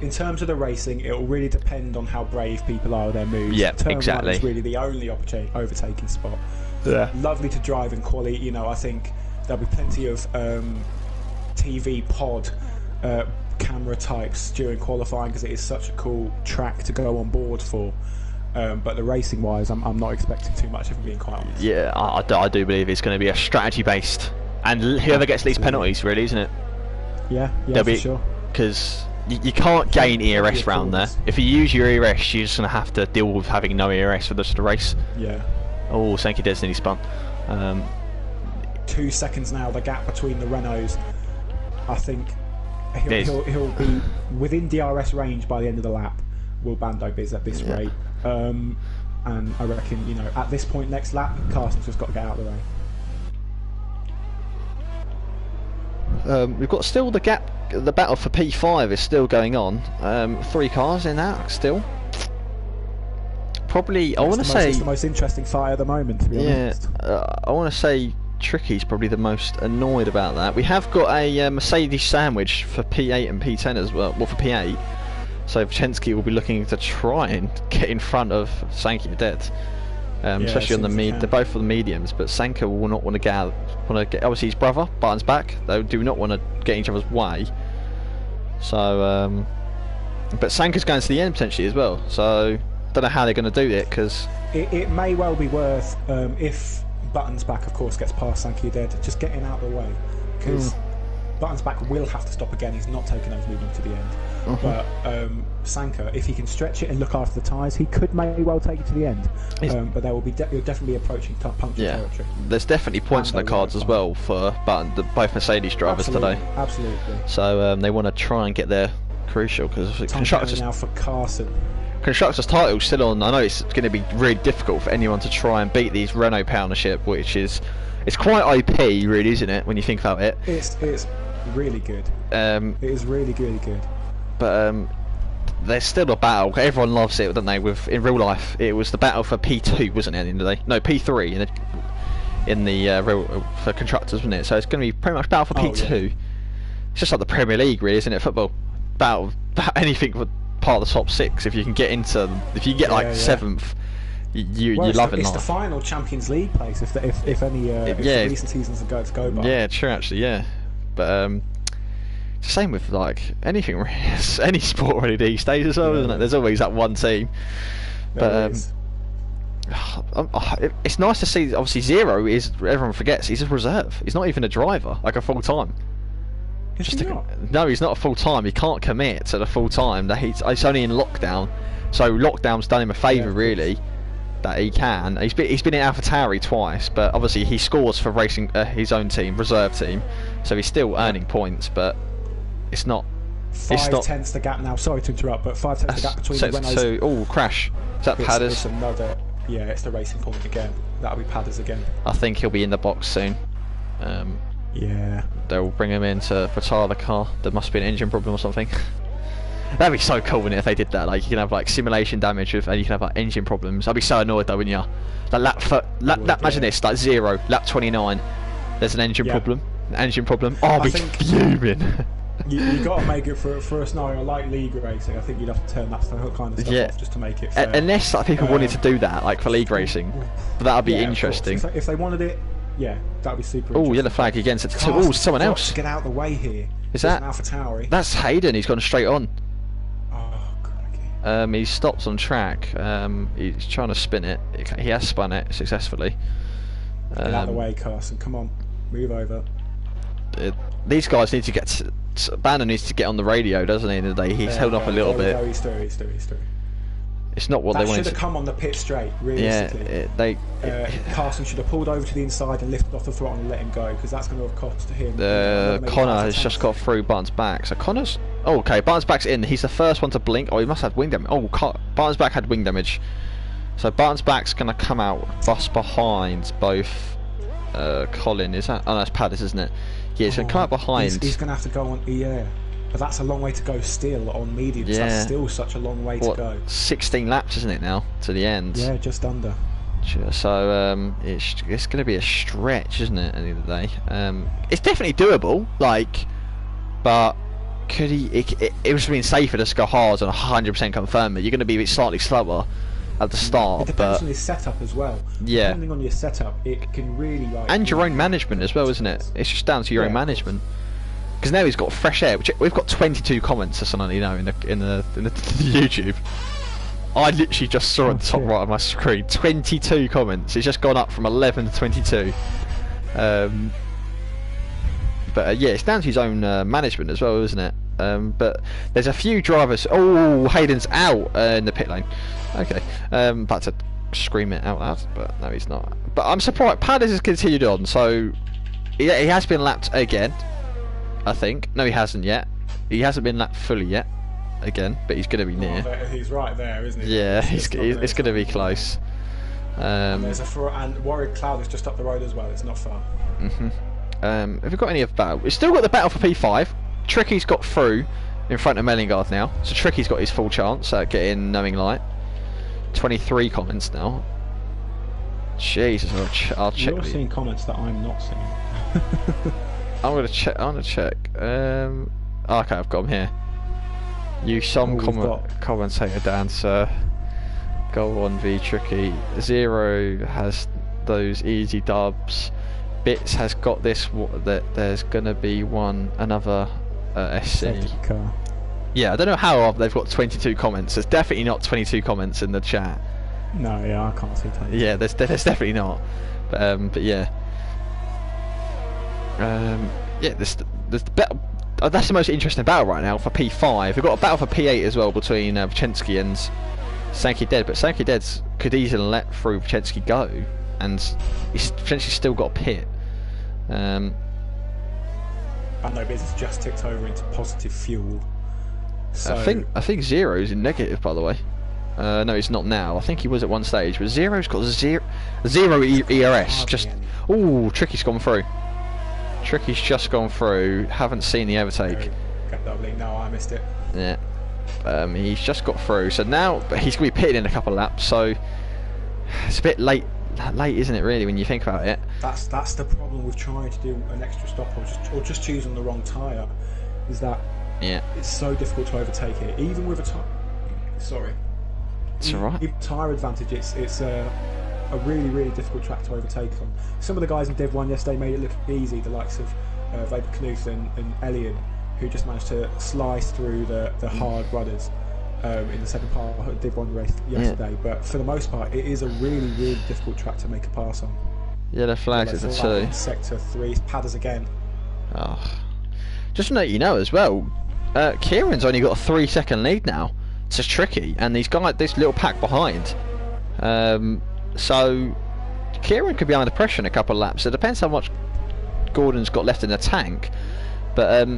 in terms of the racing, it will really depend on how brave people are with their moves. Yeah, Turn exactly. 1 is really the only overtaking spot. Yeah. Lovely to drive in quali. You know, I think there'll be plenty of TV pod camera types during qualifying because it is such a cool track to go on board for. But the racing wise, I'm not expecting too much, if I'm being quite honest. Yeah, I do believe it's going to be a strategy based, and whoever gets these penalties, really, isn't it? Yeah, for sure. Because you can't gain ERS round there. If you use your ERS, you're just going to have to deal with having no ERS for the rest of the race. Yeah. Oh, Sankey Dead's nearly spun. 2 seconds now, the gap between the Renaults. I think he'll be within DRS range by the end of the lap. Will Bando Biz at this rate? And I reckon, you know, at this point next lap, Carson's just got to get out of the way. We've got still the gap. The battle for P5 is still going on. 3 cars in that still. Probably, I want to say it's the most interesting fight at the moment. To be honest. I want to say Tricky's probably the most annoyed about that. We have got a Mercedes sandwich for P8 and P10 as well. Well, for P8. So Chensky will be looking to try and get in front of Sankey Dead, especially on the they're both on the mediums. But Sanka will not want to get out. Obviously his brother Barton's back. They do not want to get in each other's way. So, but Sanka's going to the end potentially as well. So don't know how they're going to do it because it may well be worth if Button's back, of course, gets past Sankey Dead, just getting out of the way because Button's back will have to stop again. He's not taking those movements to the end. But Sanka, if he can stretch it and look after the tyres, he could may well take it to the end. But there will be he'll definitely be approaching puncture territory. There's definitely points on the cards as well for Button, both Mercedes drivers today. Absolutely. So they want to try and get there crucial because constructors now for Carson. Constructors' title's still on. I know it's going to be really difficult for anyone to try and beat these Renault partnership, which is quite OP, really, isn't it? When you think about it, it's really good. It is really good. But there's still a battle. Everyone loves it, don't they? In real life, it was the battle for P2, wasn't it? At the end of the day, no, P3 in the for constructors, wasn't it? So it's going to be pretty much battle for P2. Yeah. It's just like the Premier League, really, isn't it? Football battle anything for part of the top 6. If you can get into, if you get like 7th, you're loving life. It's the final Champions League place if any if the recent seasons are to go by. Yeah, true, actually, yeah. But same with like anything, any sport really these days as well, isn't it? There's always that one team. But it's nice to see. Obviously, Zero is, everyone forgets, he's a reserve. He's not even a driver, like a full time. No, he's not a full time. He can't commit to the full time. It's only in lockdown, so lockdown's done him a favour really. That he can. He's been in AlphaTauri twice, but obviously he scores for racing his own team, reserve team, so he's still earning points, but it's not. 5 tenths the gap now. Sorry to interrupt, but 5 tenths the gap between the Renaults. Crash. Is that Padders? It's another. Yeah, it's the racing point again. That'll be Padders again. I think he'll be in the box soon. Yeah. They'll bring him in to retire the car. There must be an engine problem or something. That'd be so cool, wouldn't it, if they did that? Like, you can have like simulation damage and you can have like engine problems. I'd be so annoyed though, wouldn't you? Like imagine this, like 0, lap 29. There's an engine problem. Oh, I'd be fuming. You got to make it for a scenario like league racing. I think you'd have to turn that kind of stuff off just to make it fair. Unless like people wanted to do that, like for league racing, but that'd be interesting. If they wanted it, that'd be super. Oh, yellow flag against it. Oh, someone else. To get out of the way here. Is that AlphaTauri? That's Hayden. He's gone straight on. Oh, crikey. He stops on track. He's trying to spin it. He has spun it successfully. Get out of the way, Carson. Come on, move over. These guys need to get. Banner needs to get on the radio, doesn't he? In the day, he's held up a little bit. He's through. It's not what they wanted. Should have come on the pit straight, realistically. Yeah, Carson should have pulled over to the inside and lifted off the throttle and let him go, because that's going to have cost him. Connor has just got through Barton's back. So Connor's... Oh, okay, Barton's back's in. He's the first one to blink. Oh, he must have wing damage. Oh, Barton's back had wing damage. So Barton's back's going to come out just behind both... Colin, is that? Oh, no, it's Paddis, isn't it? Yeah, he's going to come out behind. He's going to have to go on... Yeah. But that's a long way to go still on mediums. That's still such a long way to go. 16 laps, isn't it now, to the end? Yeah, just under. So it's going to be a stretch, isn't it? At the end of the day, it's definitely doable. Like, but could he? It was been safer to go hard and 100% confirm it. You're going to be slightly slower at the start. It depends on your setup as well. Yeah. Depending on your setup, it can really like. And your own management as well, isn't it? It's just down to your own management. Because now he's got fresh air. Which we've got 22 comments, just so you know, in the YouTube. I literally just saw at the top right of my screen 22 comments. It's just gone up from 11 to 22. But yeah, it's down to his own management as well, isn't it? But there's a few drivers. Oh, Hayden's out in the pit lane. Okay, about to scream it out loud, but no, he's not. But I'm surprised. Padders has continued on, so he has been lapped again. I think. No, he hasn't yet. He hasn't been lapped fully yet. Again, but he's going to be near. He's right there, isn't he? Yeah, it's going to be close. And Warrior Cloud is just up the road as well. It's not far. Have we got any of battle? We've still got the battle for P5. Tricky's got through in front of Mellingard now, so Tricky's got his full chance at getting Knowing Light. 23 comments now. Jesus, I'll check. You're seeing comments that I'm not seeing. I'm gonna check. Okay, I've got them here. You commentator Dan, sir. Go on, V Tricky. Zero has those easy dubs. Bits has got this. That there's gonna be another SC. Car. Yeah, I don't know how they've got 22 comments. There's definitely not 22 comments in the chat. No, yeah, I can't see 22. Yeah, there's definitely not. But yeah. Yeah, there's the battle. That's the most interesting battle right now for P5. We've got a battle for P8 as well between Vachensky and Sankey Dead, but Sankey Dead could easily let through Vachensky go, and he's potentially still got a pit. I know, but it's just ticked over into positive fuel. So I think Zero's in negative, by the way. No, he's not now. I think he was at one stage, but Zero's got zero ERS. Just Tricky's gone through. Tricky's just gone through. Haven't seen the overtake. No, I missed it. Yeah. He's just got through. So now, but he's going to be pitted in a couple of laps. So it's a bit late, isn't it? Really, when you think about it. That's the problem with trying to do an extra stop or just choosing the wrong tyre. Is that it's so difficult to overtake it, even with a tyre. Sorry. It's alright. With tyre advantage, it's a really difficult track to overtake on. Some of the guys in Div 1 yesterday made it look easy, the likes of Vapor Knuth and Elian, who just managed to slice through the hard runners in the second part of the Div 1 race yesterday. But for the most part, it is a really difficult track to make a pass on. Yellow flags at the 2. Sector 3, Padders again. Oh. Just to let you know as well, Kieran's only got a 3-second lead now. It's tricky, and he's got this little pack behind. So Kieran could be under pressure in a couple of laps. It depends how much Gordon's got left in the tank. But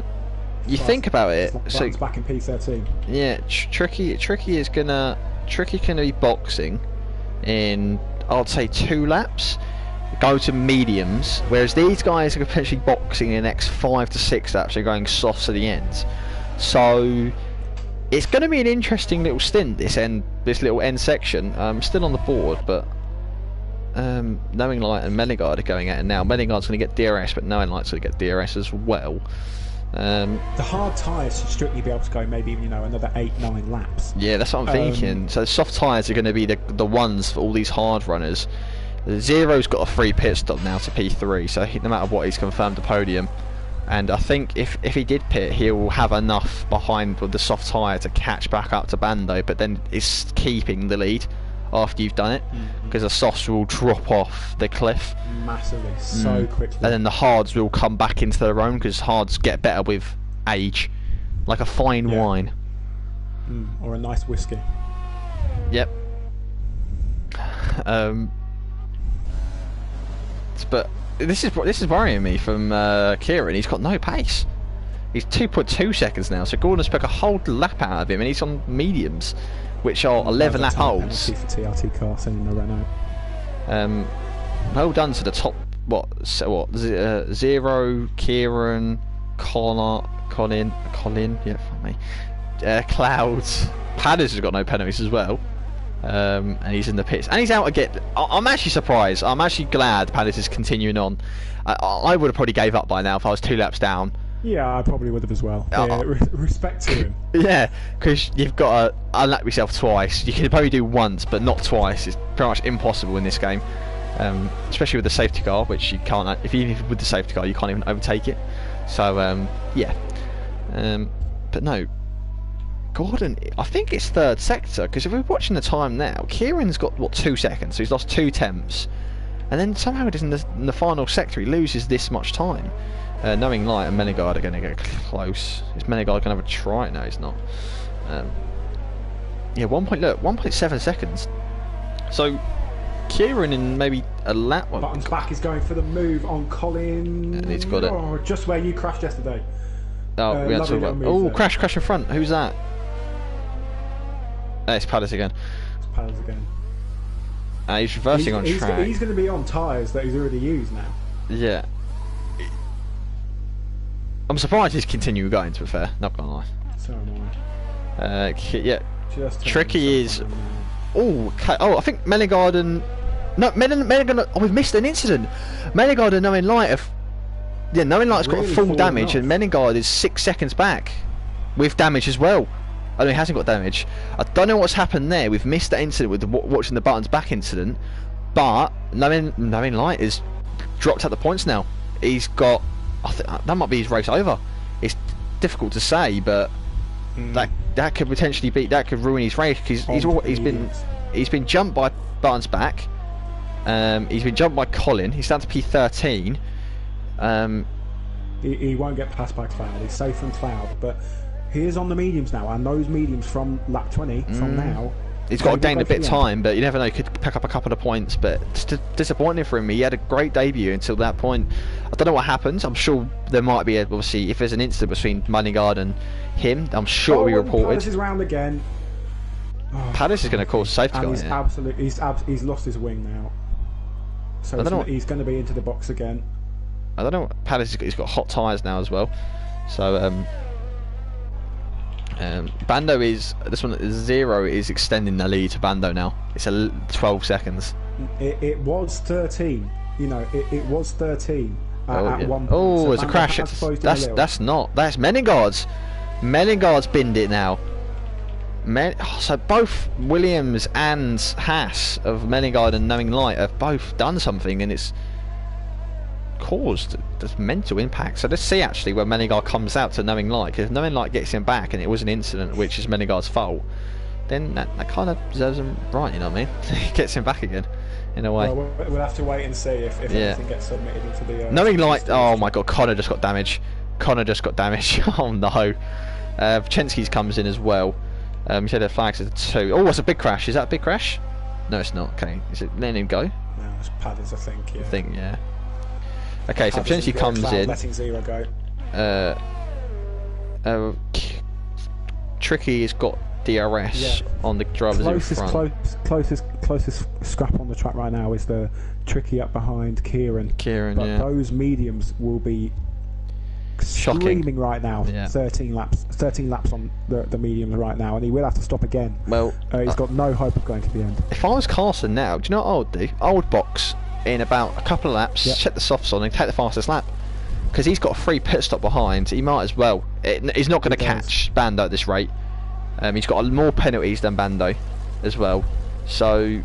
you think about it. So it's back in P13. Yeah, Tricky is gonna be boxing in, I'd say, 2 laps. Go to mediums, whereas these guys are potentially boxing in the next 5 to 6 laps. They're going soft to the ends. So it's going to be an interesting little stint. This little end section. Still on the board, but Knowing Light and Mellingard are going at it now. Mellingard's going to get DRS, but Knowing Light's going to get DRS as well. The hard tyres should strictly be able to go maybe another 8-9 laps. Yeah, that's what I'm thinking. So the soft tyres are going to be the ones for all these hard runners. Zero's got a free pit stop now to P3, so no matter what, he's confirmed the podium. And I think if he did pit, he'll have enough behind with the soft tyre to catch back up to Bando, but then it's keeping the lead after you've done it, because the softs will drop off the cliff massively, so quickly, and then the hards will come back into their own, because hards get better with age, like a fine wine, or a nice whiskey. Yep. But this is worrying me from Kieran. He's got no pace. He's 2.2 seconds now, so Gordon's took a whole lap out of him, and he's on mediums, which are 11 lap holds. For TRT car, sending the Renault. Well done to the top. Zero, Kieran, Colin. Yeah, fuck me. Clouds. Padders has got no penalties as well. and he's in the pits, and he's out again. I'm actually surprised. I'm actually glad Palace is continuing on. I would have probably gave up by now if I was 2 laps down. Yeah, I probably would have as well. Yeah, respect to him. Yeah, because you've got to unlap yourself twice. You can probably do once, but not twice. It's pretty much impossible in this game, especially with the safety car, which you can't. Even with the safety car, you can't even overtake it. So yeah, but no. Gordon, I think it's 3rd sector, because if we're watching the time now, Kieran's got, what, 2 seconds, so he's lost 2 temps. And then somehow in the final sector he loses this much time. Knowing Light and Menegard are going to get close. Is Menegard going to have a try? No, he's not. Yeah, 1.7 seconds. So, Kieran in maybe a lap... Buttons back is going for the move on Colin. And he's got it. Just where you crashed yesterday. Oh, we had to talk about... Oh, crash in front. Who's that? It's Palace again. It's Palace again. He's reversing on track. He's going to be on tyres that he's already used now. Yeah. I'm surprised he's continuing going, to be fair. Not gonna lie. So am I. Yeah. Tricky is... Oh, okay. Oh, I think Menegard and... No, Menegard... Oh, we've missed an incident. Menegard and Knowing Light have... Yeah, Knowing Light's got a full damage, and Menegard is 6 seconds back. With damage as well. Oh, no, he hasn't got damage. I don't know what's happened there. We've missed that incident with watching the buttons back incident. But Knowing Light is dropped out the points now. He's got... I think that might be his race over. It's difficult to say, but that could potentially be... That could ruin his race, because he's been jumped by buttons back. He's been jumped by Colin. He's down to P13. He won't get passed by Cloud. He's safe from Cloud, but... He is on the mediums now, and those mediums from lap 20, from now... He's got to gain a bit of time, but you never know, he could pick up a couple of points, but it's disappointing for him. He had a great debut until that point. I don't know what happens. I'm sure there might be, obviously, if there's an incident between Menegard and him, I'm sure it'll be reported. Palace is round again. Palace is going to cause safety car. He's lost his wing now. So he's going to be into the box again. I don't know. Palace, he's got hot tyres now as well. So, Bando is... This one, 0 is extending the lead to Bando now. It's 12 seconds. It was 13. You know, it was 13 at one point. Oh, so it's a crash. That's not. That's Menegard's. Menegard's binned it now. So both Williams and Haas of Menegard and Knowing Light have both done something, and it's caused this mental impact. So let's see actually where Menegard comes out to Knowing Light, because if Knowing Light gets him back and it was an incident which is Menegard's fault, then that kind of deserves him right, you know what I mean? He gets him back again, in a way. Well, we'll have to wait and see if anything gets submitted into the... Knowing Light, oh my god, Connor just got damage. Oh no. Chensky's comes in as well. He said the flags are 2. Oh, it's a big crash. Is that a big crash? No, it's not. Okay, is it letting him go? No, it's Padders, I think, yeah. Okay, so Chensky comes in. Letting 0 go. Tricky has got DRS on the driver's in front. Closest scrap on the track right now is the Tricky up behind Kieran. But those mediums will be screaming right now. 13 laps on the mediums right now, and he will have to stop again. Well, he's got no hope of going to the end. If I was Carson now, do you know what I would do? I would box in about a couple of laps, check the softs on, and take the fastest lap, because he's got a free pit stop behind. He might as well. He's not going to catch Bando at this rate. He's got more penalties than Bando as well, so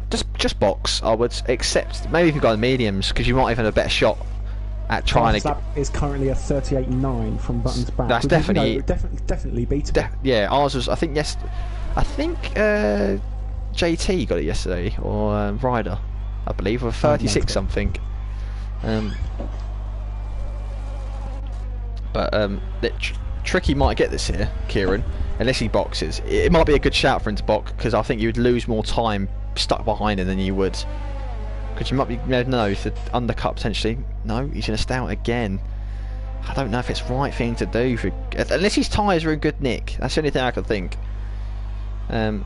just box, I would, except maybe if you go in mediums, because you might even have a better shot at trying to get... is currently a 38.9 from buttons back. That's definitely definitely beatable. Yeah, ours was, I think JT got it yesterday, or Ryder, I believe, with 36 something. But Tricky might get this here, Kieran, unless he boxes. It might be a good shout for him to box, because I think you would lose more time stuck behind him than you would. Because you might be, if the undercut potentially. No, he's going to stay out again. I don't know if it's the right thing to do, unless his tyres are in good nick. That's the only thing I can think. But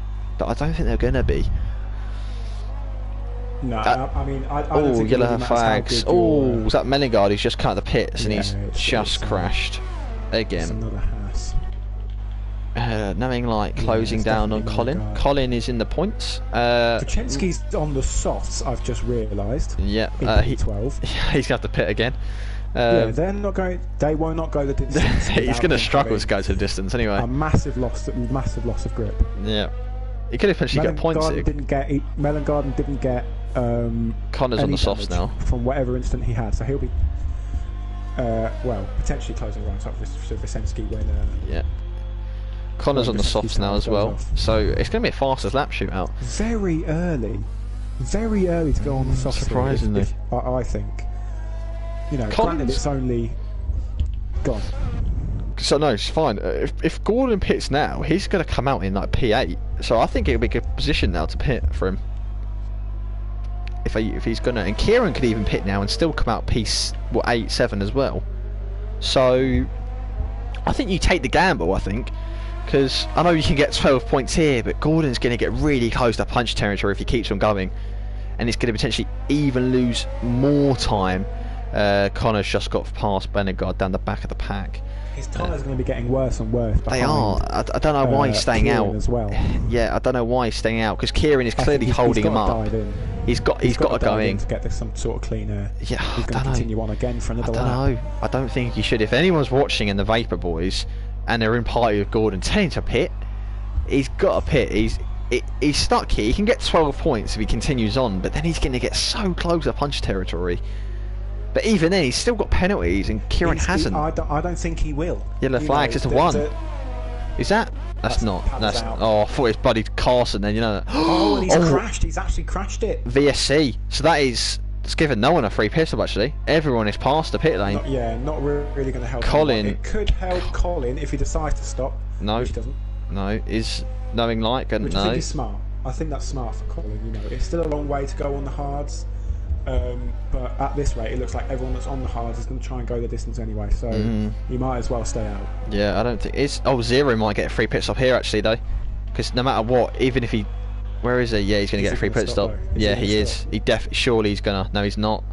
I don't think they're going to be. No, I mean, I don't think yellow flags. Oh, was that Menegard? He's just cut the pits and he's just crashed again. It's another Haas. Knowing like closing down on Colin. Colin is in the points. Kuchenski's on the softs, I've just realised. Yeah, he's 12. He's going to have to pit again. Yeah, they're not going. They will not go the distance. He's going to struggle to go to the distance anyway. A massive loss of grip. Yeah, he could have potentially got points. Mellengarden didn't get. Connor's on the softs now from whatever incident he had, so he'll be. Potentially closing rounds up with Wyszynski when. Yeah. Connor's on the softs now as well, so it's going to be a fastest lap shootout. Very early to go on the softs. Surprisingly, I think. You know, granted it's only gone. So no, it's fine. If Gordon pits now, he's going to come out in like P8. So I think it'll be a good position now to pit for him. If he's going to, and Kieran could even pit now and still come out P8, 7 as well. So I think you take the gamble. I think. Because I know you can get 12 points here, but Gordon's going to get really close to punch territory if he keeps on going. And it's going to potentially even lose more time. Connor's just got past Benegard down the back of the pack. His tyres are going to be getting worse and worse. They are. I don't know why he's staying Kieran out. As well. Yeah, I don't know why he's staying out, because Kieran is clearly holding him up. He's got to go in to get this some sort of clean air. Yeah, he's going to continue on again for another lap. I don't know. I don't think he should. If anyone's watching in the Vapor Boys and they're in party with Gordon, tell him to pit. He's got to pit. He's stuck here. He can get 12 points if he continues on, but then he's going to get so close to punch territory. But even then, he's still got penalties, and Kieran hasn't. I don't think he will. Yellow flags, it's a 1. Is that? That's not. That's. Oh, I thought it's bloody Carson. Then you know that. Oh, and he's crashed. He's actually crashed it. VSC. So that is. It's given no one a free pit stop actually. Everyone is past the pit lane. Not really going to help. Colin. It could help Colin if he decides to stop. No. Which he doesn't. No. Is knowing like and which no. I think is smart. I think that's smart for Colin. You know, it's still a long way to go on the hards. But at this rate, it looks like everyone that's on the hards is going to try and go the distance anyway, so you might as well stay out. Yeah, I don't think it's. Oh, Zero might get a free pit stop here actually though, because no matter what, even if he, where is he? Yeah, he's going to get a free pit stop. Yeah, he is. He surely he's gonna. No, he's not.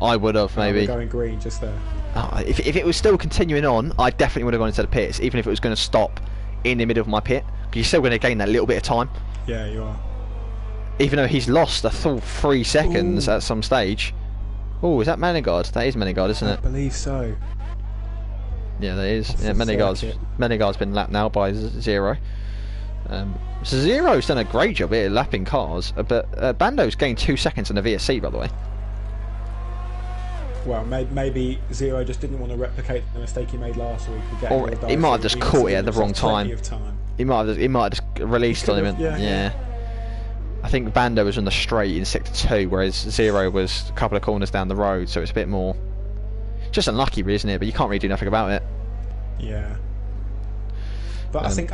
I would have maybe. Going green just there. Oh, if it was still continuing on, I definitely would have gone into the pits, even if it was going to stop in the middle of my pit, because you're still going to gain that little bit of time. Yeah, you are. Even though he's lost a full 3 seconds at some stage. Oh, is that Menegard? That is Menegard, isn't it? I believe so. Yeah, that is. Yeah, Menegard's been lapped now by Zero. So Zero's done a great job here lapping cars, but Bando's gained 2 seconds in the VSC, by the way. Well, maybe Zero just didn't want to replicate the mistake he made last week. Or he might have just caught it at the wrong time. He might have just released on him. Yeah. I think Bando was on the straight in sector 2, whereas Zero was a couple of corners down the road, so it's a bit more just unlucky, really, isn't it? But you can't really do nothing about it. Yeah. But I think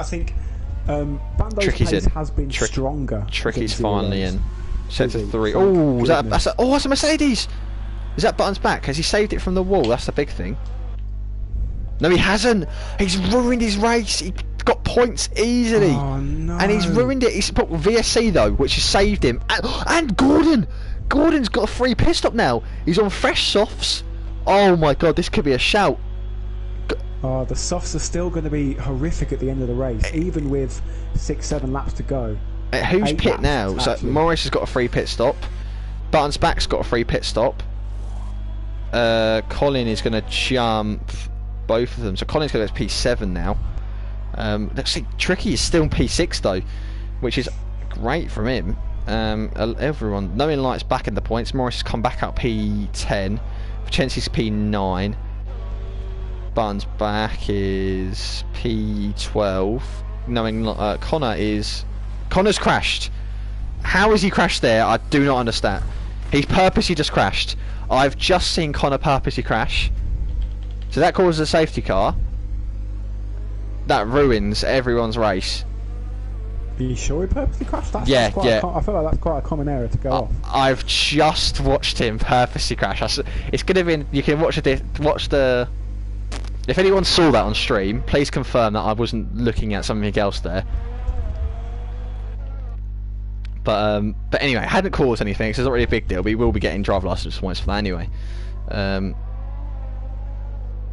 Bando's pace has been stronger. Tricky's finally in sector 3. Oh, that's a Mercedes. Is that Buttons back? Has he saved it from the wall? That's the big thing. No, he hasn't. He's ruined his race. He got points easily. Oh, no. And he's ruined it. He's put VSC though, which has saved him. And Gordon's got a free pit stop now. He's on fresh softs. Oh my god, this could be a shout. Oh, the softs are still going to be horrific at the end of the race, even with 6-7 laps to go. Who's pit now? So Morris has got a free pit stop. Buttons back's got a free pit stop. Colin is going to jump both of them. So Colin's going to go to P7 now. Let's see, Tricky is still in P6 though, which is great from him. Everyone, Knowing Light's back in the points. Morris has come back out P10. Vincenzi's P9. Buttons back is P12. Connor's crashed. How has he crashed there? I do not understand. He's purposely just crashed. I've just seen Connor purposely crash. So that causes a safety car. That ruins everyone's race. Are you sure he purposely crashed? I feel like that's quite a common error to go off. I've just watched him purposely crash. It's going to be. You can watch the. If anyone saw that on stream, please confirm that I wasn't looking at something else there. But anyway, it hadn't caused anything, so it's not really a big deal. We will be getting driver license points for that anyway.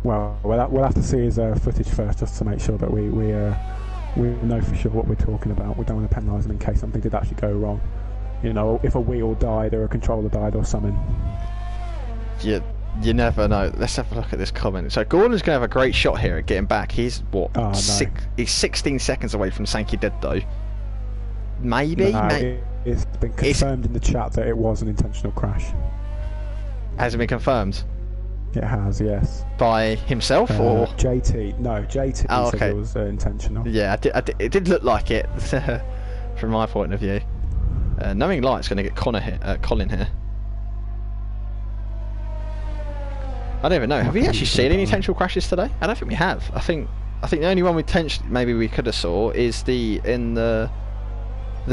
Well, we'll have to see his footage first, just to make sure that we we know for sure what we're talking about. We don't want to penalise them in case something did actually go wrong. You know, if a wheel died or a controller died or something. You never know. Let's have a look at this comment. So Gordon's going to have a great shot here at getting back. He's what? Oh, no. He's 16 seconds away from Sankey dead though. Maybe. No, it's been confirmed in the chat that it was an intentional crash. Has it been confirmed? It has, yes. By himself or JT? No, JT said it was intentional. Yeah, it did look like it from my point of view. Knowing Light's going to get Colin here. I don't even know. Have we actually seen any intentional crashes today? I don't think we have. I think the only one we maybe we could have saw is the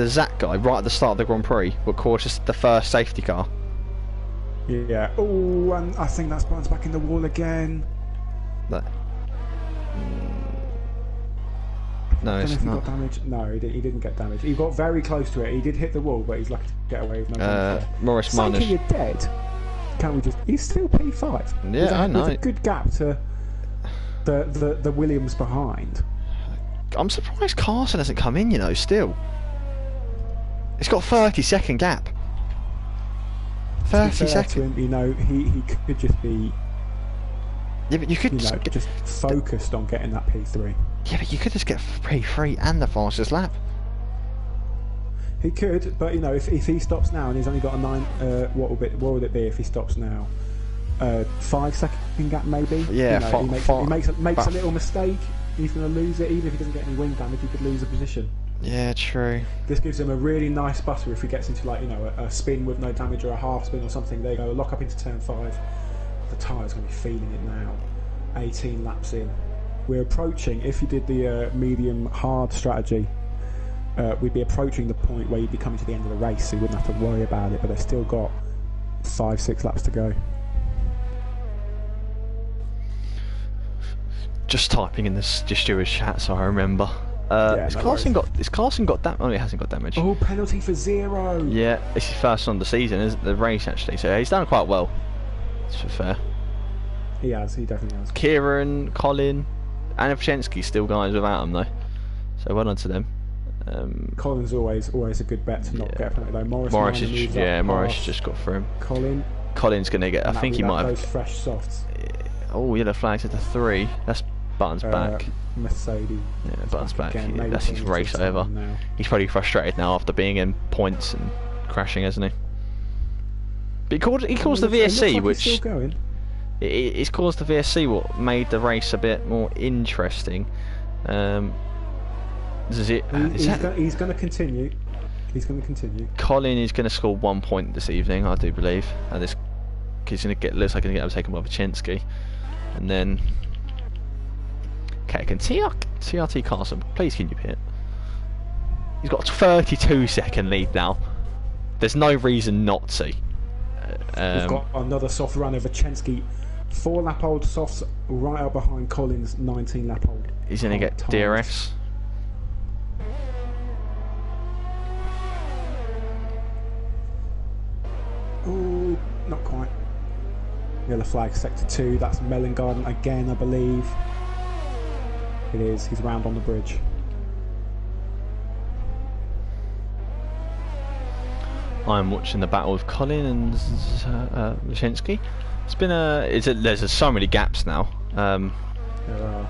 Zach guy right at the start of the Grand Prix, what caused us the first safety car. Yeah. Oh, and I think that's Barnes back in the wall again. No, it's not. Got damage. No, he didn't get damage. He got very close to it. He did hit the wall, but he's lucky to get away with no damage. Morris minus. You're dead. Can't we just? He's still P5. Yeah, I know. There's a good gap to the Williams behind. I'm surprised Carson hasn't come in. You know, still. It's got 30-second gap. 30 seconds. You know, he could just be. Yeah, but you could just focused on getting that P3. Yeah, but you could just get P3 and the fastest lap. He could, but you know, if he stops now and he's only got a 9, what would it be if he stops now? 5-second gap maybe. Yeah, you know, he makes a little mistake. He's going to lose it, even if he doesn't get any wing damage. He could lose a position. Yeah, true. This gives him a really nice buster if he gets into, like, you know, a spin with no damage or a half spin or something. There you go, lock up into turn 5. The tyre's going to be feeling it now. 18 laps in. We're approaching, if you did the medium hard strategy, we'd be approaching the point where you'd be coming to the end of the race, so you wouldn't have to worry about it, but they've still got 5-6 laps to go. Just typing in the stewards chat so I remember. Has Carson got damage? Oh, he hasn't got damage. Oh, penalty for 0. Yeah, it's his first on the season, isn't the race actually? So he's done quite well. It's fair. He definitely has. Kieran, Colin, and Evchensky still guys without him though. So well done to them. Colin's always a good bet to not get a penalty though. Morris just got through him. Colin's going to get. I think he might have those fresh softs. Oh, yellow flags at the 3. That's Button's back. Mercedes. Yeah, Button's back. That's his race over. He's probably frustrated now after being in points and crashing, hasn't he? But he caused the VSC, like which still going. It's caused the VSC what made the race a bit more interesting. He's going to continue. He's going to continue. Colin is going to score 1 point this evening, I do believe, and this he's going to looks like he's going to get overtaken by Vachinsky, and then can TRT Carson please can you pit? He's got a 32-second lead now. There's no reason not to. We've got another soft run over Vachinsky. 4-lap-old softs right out behind Colin's 19-lap-old. He's going to get DRS. Oh, not quite. Yellow flag, sector 2. That's Mellengarden again, I believe. It is. He's round on the bridge. I'm watching the battle of Colin and Vachinsky. It's been there's so many gaps now. There are.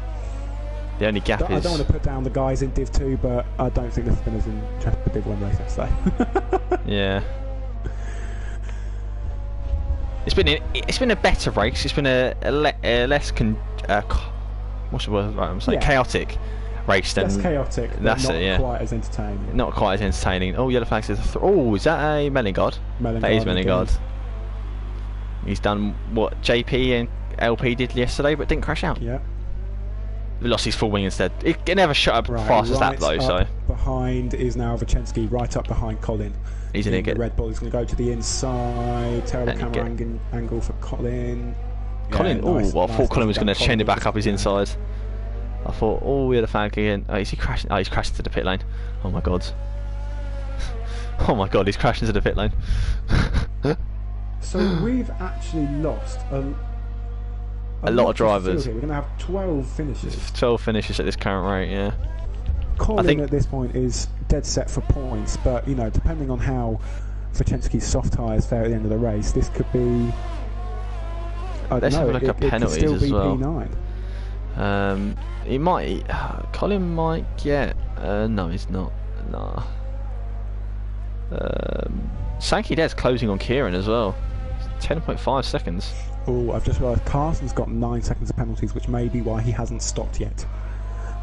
The only gap is. I don't want to put down the guys in Div 2, but I don't think this has been as interesting a Div 1 race, I'd say. Yeah. It's been a better race. It's been a less what's the word I'm saying? Chaotic race than. Less chaotic. That's not it. Yeah. Quite as entertaining. Not quite as entertaining. Oh, yellow flags. Oh, is that a Mellingard? That is Mellingard. He's done what JP and LP did yesterday, but didn't crash out. Yeah. Lost his full wing instead. It never shut up fast as that though. So behind is now Vachinsky, right up behind Colin. He's going to get Red Bull. He's going to go to the inside. Terrible camera angle for Colin. Colin. Yeah, I thought Colin was going to chain it back up his inside. I thought, oh, yeah, the fag again. Oh, is he crashing? Oh, he's crashed into the pit lane. Oh my god. Oh my god, he's crashed into the pit lane. So we've actually lost a lot of drivers. We're going to have 12 finishes. 12 finishes at this current rate, yeah. Colin at this point is dead set for points, but you know, depending on how Wojciechowski's soft tyres fare at the end of the race, this could be. Let's have a look at penalties as well. P9. He might. Colin might get. No, he's not. Nah. Sankey Dead's closing on Kieran as well. 10.5 seconds. Oh, I've just realised Carson's got 9 seconds of penalties, which may be why he hasn't stopped yet.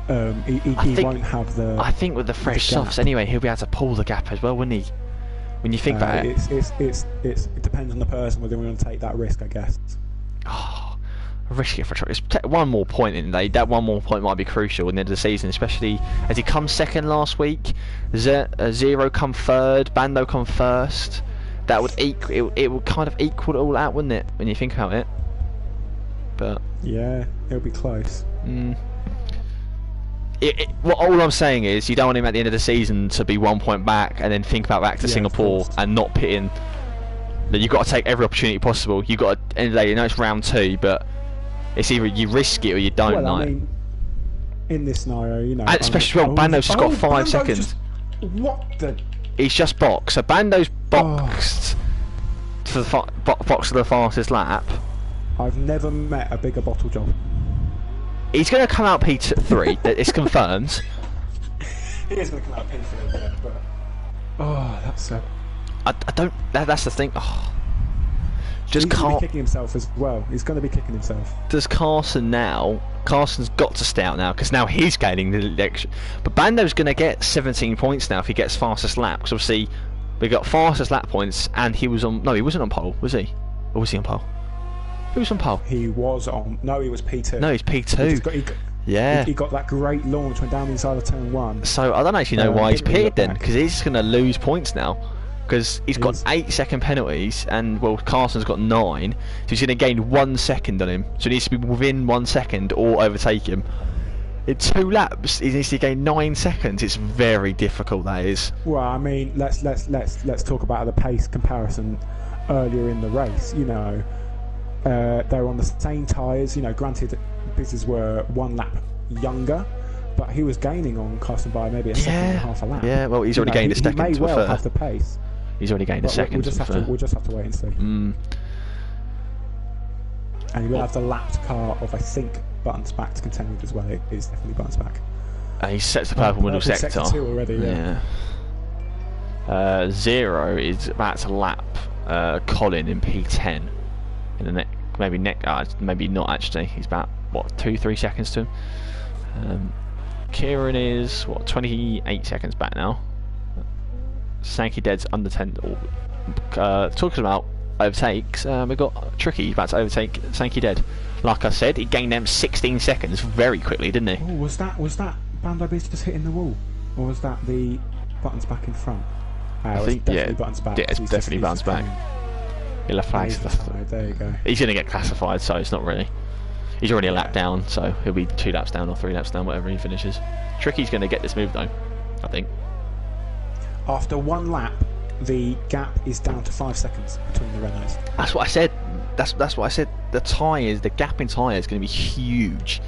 He won't have the. I think with the fresh softs anyway, he'll be able to pull the gap as well, wouldn't he? When you think about it, it depends on the person whether we want to take that risk, I guess. Oh, risky for it's one more point in the day. That one more point might be crucial in the end of the season, especially as he comes second last week. Zero come third, Bando come first. That would it would kind of equal it all out, wouldn't it? When you think about it. But yeah, it'll be close. All I'm saying is you don't want him at the end of the season to be 1 point back and then think about back to Singapore and not pitting. Then you've got to take every opportunity possible. You've got to, end of the day, you know it's round 2, but it's either you risk it or you don't. Well, I mean, in this scenario, you know, and especially Bando's just got 5 seconds. What the? He's just boxed. So Bando's boxed to the fastest lap. I've never met a bigger bottle job. He's going to come out P3. It's confirmed. He is going to come out P3, yeah, but that's I don't. That's the thing. He's going to be kicking himself as well. He's going to be kicking himself. Does Carson now? Carson's got to stay out now because now he's gaining the extra. But Bando's going to get 17 points now if he gets fastest lap. Because obviously we got fastest lap points, and he was on. No, he wasn't on pole, was he? Or was he on pole? Who was on pole? He was on. No, he was P2. No, he's P2. He got that great launch, went down the inside of turn 1. So I don't actually know why he's pitted then, because he's just going to lose points now. Because he's got 8-second penalties, and well, Carson's got 9, so he's going to gain 1 second on him. So he needs to be within 1 second or overtake him. In 2 laps, he needs to gain 9 seconds. It's very difficult. That is. Well, I mean, let's talk about the pace comparison earlier in the race. You know, they were on the same tyres. You know, granted, Biz's were 1 lap younger, but he was gaining on Carson by maybe a second and a half a lap. Yeah, well, he's already gained a second. He may well have the pace. He's already gained a second. We'll just have to wait and see. And he will have the lapped car of, I think, Buttons back to contend with as well. It is definitely Buttons back. He sets the purple middle sector. Sector 2 already, yeah. Zero is about to lap Colin in P10 in the maybe not actually. He's about 2-3 seconds to him. Kieran is 28 seconds back now. Sankey Dead's under 10. Talking about overtakes, we've got Tricky about to overtake Sankey Dead. Like I said, he gained them 16 seconds very quickly, didn't he? Oh, was that Bando Biz just hitting the wall, or was that the Buttons back in front? I think Buttons back. Yeah, it's definitely Buttons back. He'll have flags. There you go. He's going to get classified, so it's not really. He's already a lap down, so he'll be 2 laps down or 3 laps down, whatever he finishes. Tricky's going to get this move though, I think. After 1 lap, the gap is down to 5 seconds between the Renaults. That's what I said. That's what I said. The gap in tyres is going to be huge,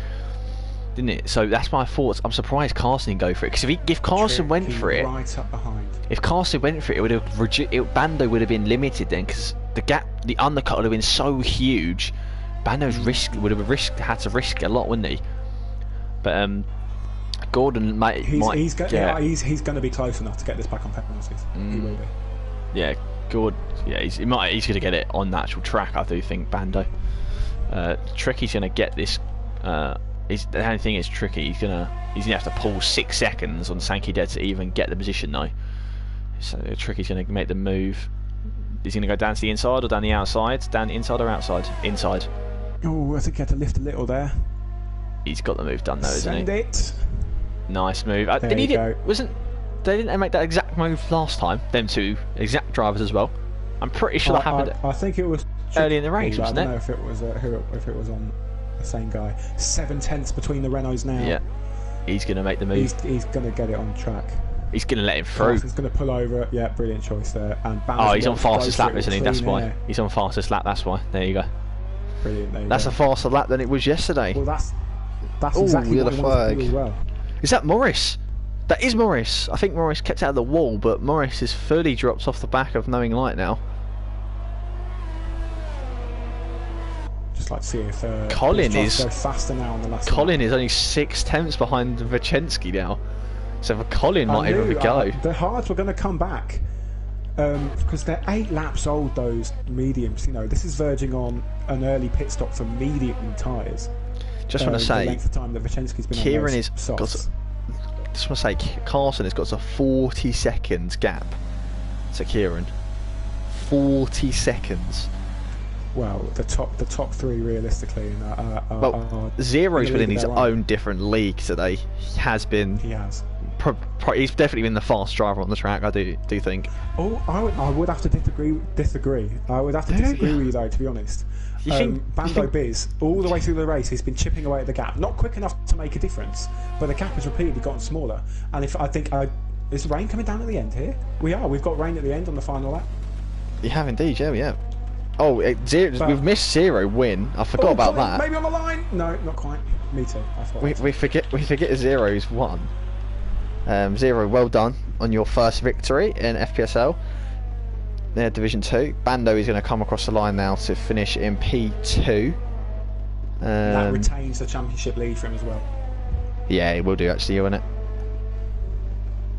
didn't it? So that's my thoughts. I'm surprised Carson didn't go for it, because if Carson went for it, right up behind. If Carson went for it, it would have Bando would have been limited then, because the undercut would have been so huge. Bando's had to risk a lot, wouldn't he? But Gordon he's going to be close enough to get this back on penalties. He will be. Yeah, Gordon. Yeah, he's going to get it on the actual track. I do think Bando. Tricky's going to get this. The only thing is Tricky. He's going to have to pull 6 seconds on Sankey Dead to even get the position though. So Tricky's going to make the move. He's going to go down to the inside or down the outside? Down the inside or outside? Inside. Oh, I think he had to lift a little there. He's got the move done though, isn't he? Send it. Nice move. There you go. They didn't make that exact move last time? Them 2 exact drivers as well. I'm pretty sure that happened. I think it was early in the race, wasn't it? I don't know if it was if it was on the same guy. 7 tenths between the Renaults now. Yeah. He's going to make the move. He's going to get it on track. He's going to let him through. He's going to pull over. Yeah, brilliant choice there. And he's on fastest lap, isn't he? That's why. He's on fastest lap. That's why. There you go. Brilliant. That's a faster lap than it was yesterday. Well, that's exactly what he wanted to do as well. Is that Morris? That is Morris. I think Morris kept out of the wall, but Morris is fully dropped off the back of Knowing Light now. Just like to see if Colin is go faster now on the last. Colin is only 6/10 behind Vachensky now, so for Colin might even go. The hards were going to come back because they're 8 laps old. Those mediums, you know, this is verging on an early pit stop for medium tyres. Just want to say, the length of time that Vachensky's been Kieran on is those softs. Just want to say, Carson has got a 40 seconds gap to Kieran. 40 seconds. Well, the top 3 realistically. Well, Zero's been in his own different league today. He has. He's definitely been the fast driver on the track. I do think. Oh, I would have to disagree. I would have to disagree with you though, to be honest. Bando Biz, all the way through the race, he's been chipping away at the gap. Not quick enough to make a difference, but the gap has repeatedly gotten smaller. And is the rain coming down at the end here? We've got rain at the end on the final lap. You have indeed, yeah, we have. Oh, we've missed Zero win. I forgot about that. Maybe on the line. No, not quite. Me too. We forget Zero's won. Zero, well done on your first victory in FPSL. Division 2. Bando is going to come across the line now to finish in P2. That retains the championship lead for him as well. Yeah, he will do actually, won't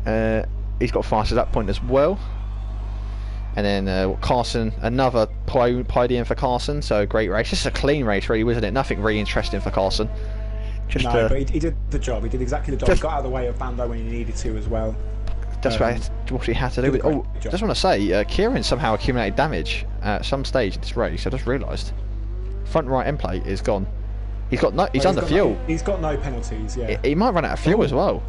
it? He's got fastest at that point as well. And then Carson, another podium for Carson, so great race. This is a clean race really, wasn't it? Nothing really interesting for Carson. But he did the job. He did exactly the job. He got out of the way of Bando when he needed to as well. That's what he had to do. Just want to say, Kieran somehow accumulated damage at some stage in this race. I just realised. Front right end plate is gone. He's under fuel. He's got no penalties. Yeah. He might run out of fuel as well.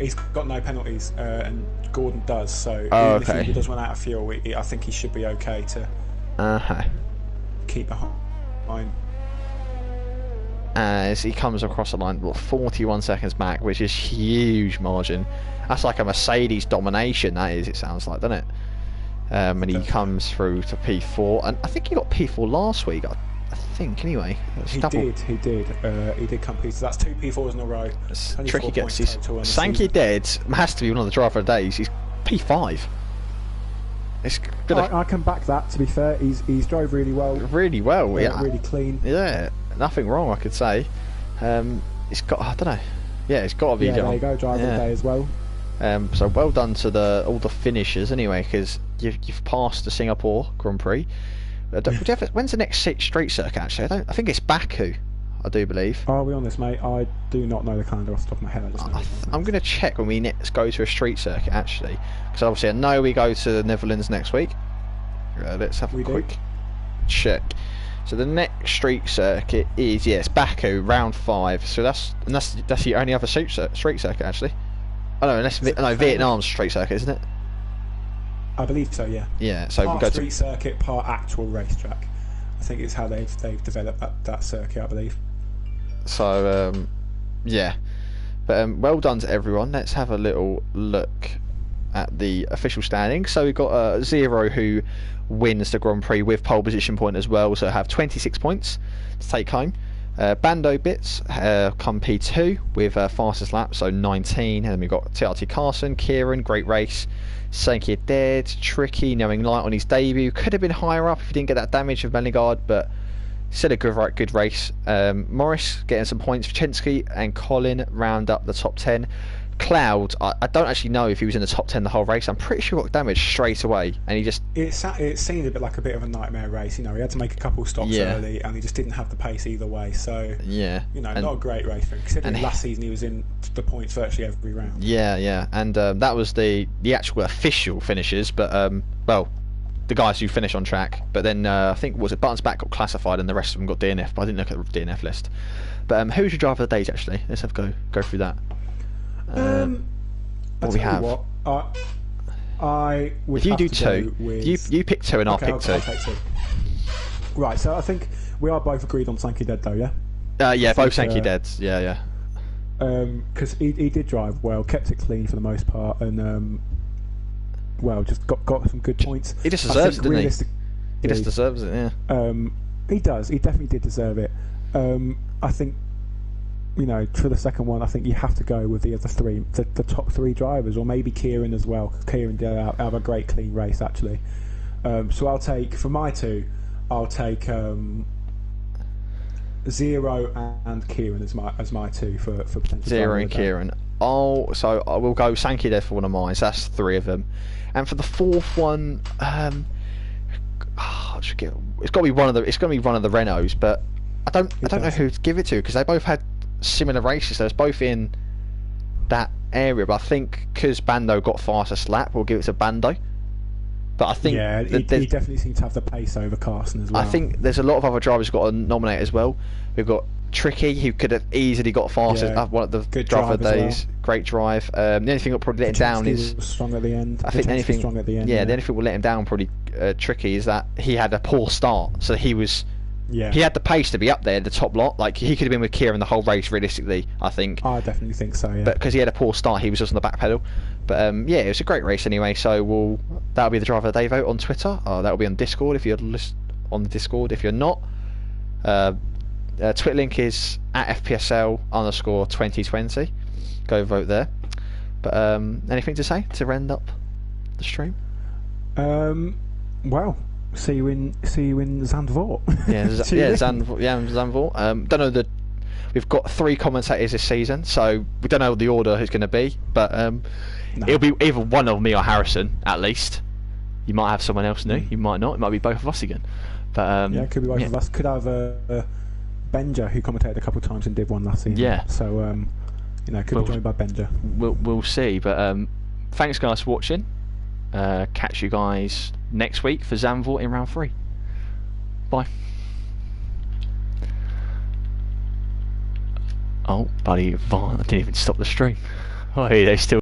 He's got no penalties, and Gordon does. So even if he does run out of fuel, I think he should be okay to keep behind. As he comes across the line, 41 seconds back, which is huge margin. That's like a Mercedes domination. That is, it sounds like, doesn't it? And he comes through to P4, and I think he got P4 last week. I think anyway. He did come P4. So that's 2 P4s in a row. Tricky gets his Sankey Dead has to be one of the driver of the days. He's P5. It's good. I can back that. To be fair, he's drove really well. Really well, yeah. Really clean. Yeah, nothing wrong, I could say. It's got, I don't know. Yeah, it's got to be. Yeah, there you go, driver of the day as well. So well done to all the finishers anyway, because you've passed the Singapore Grand Prix. When's the next straight circuit actually? I think it's Baku, I do believe. Are we on this, mate? I do not know the calendar off the top of my head. I'm going to check when we next go to a street circuit actually, because obviously I know we go to the Netherlands next week. Let's have a quick check. So the next street circuit is Baku, round 5. So that's the only other street circuit actually. Oh no, Vietnam's street circuit, isn't it? I believe so, yeah. Yeah, so part we go street circuit, part actual racetrack. I think it's how they've developed that circuit, I believe. So yeah, but well done to everyone. Let's have a little look at the official standings. So we've got Zero, who wins the Grand Prix with pole position point as well, so have 26 points to take home. Bando Bits come P2 with fastest lap, so 19, and then we've got TRT Carson, Kieran, great race, Sankey Dead, Tricky, Knowing Light on his debut, could have been higher up if he didn't get that damage of Melningard, but still a good race. Morris getting some points for Chensky, and Colin round up the top 10. Cloud, I don't actually know if he was in the top 10 the whole race. I'm pretty sure he got damaged straight away, and he just... It seemed a bit like a bit of a nightmare race. You know, he had to make a couple stops early, and he just didn't have the pace either way. So yeah, you know, not a great race for him. Considering last season he was in the points virtually every round. Yeah, and that was the actual official finishes, but well, the guys who finished on track. But then I think Buttons Back got classified, and the rest of them got DNF. But I didn't look at the DNF list. But who's your driver of the days actually? Let's have go through that. What we have? I would. If you have do to two, go with... you pick 2 and I'll pick 2. I'll take 2. Right, so I think we are both agreed on Sankey Dead though, yeah? Yeah, both Sankey Deads, yeah. Because he did drive well, kept it clean for the most part, and well, just got some good points. He just deserves it, didn't he? He just deserves it, yeah. He does. He definitely did deserve it. I think you know, for the second one, I think you have to go with the other three, the top three drivers, or maybe Kieran as well. Kieran did have a great clean race actually. So I'll take, for my two, I'll take Zero and Kieran as my two for potential. Zero and Kieran. So I will go Sankey there for one of mine. So that's three of them. And for the fourth one, it's got to be one of the Renaults, but I don't know who to give it to, because they both had similar races. So it's both in that area, but I think because Bando got fastest lap, we'll give it to Bando. But I think he definitely seems to have the pace over Carson as well. I think there's a lot of other drivers who've got to nominate as well. We've got Tricky, who could have easily got fastest. One of the driver days. Well. Great drive. The only thing that probably let him down is strong at the end. I think anything strong at the end. Yeah, the only thing that will let him down probably Tricky is that he had a poor start. So he was. Yeah. He had the pace to be up there, the top lot. Like, he could have been with Kieran the whole race, realistically, I think. I definitely think so, yeah. But because he had a poor start, he was just on the back pedal. But yeah, it was a great race anyway. So that'll be the driver of the day vote on Twitter. That'll be on Discord if you're on the Discord. If you're not, Twitter link is at FPSL_2020. Go vote there. But anything to say to end up the stream? Well. See you in Zandvoort. Zandvoort. Don't know we've got 3 commentators this season, so we don't know what the order is going to be, but it'll be either one of me or Harrison at least. You might have someone else new. You might not. It might be both of us again. But it could be both of us. Could have Benja, who commentated a couple of times in Div 1 last season. Yeah. So could be joined by Benja. We'll see. But thanks guys for watching. Catch you guys next week for Zandvoort in round 3. Bye. Oh, buddy, I didn't even stop the stream. Oh, they still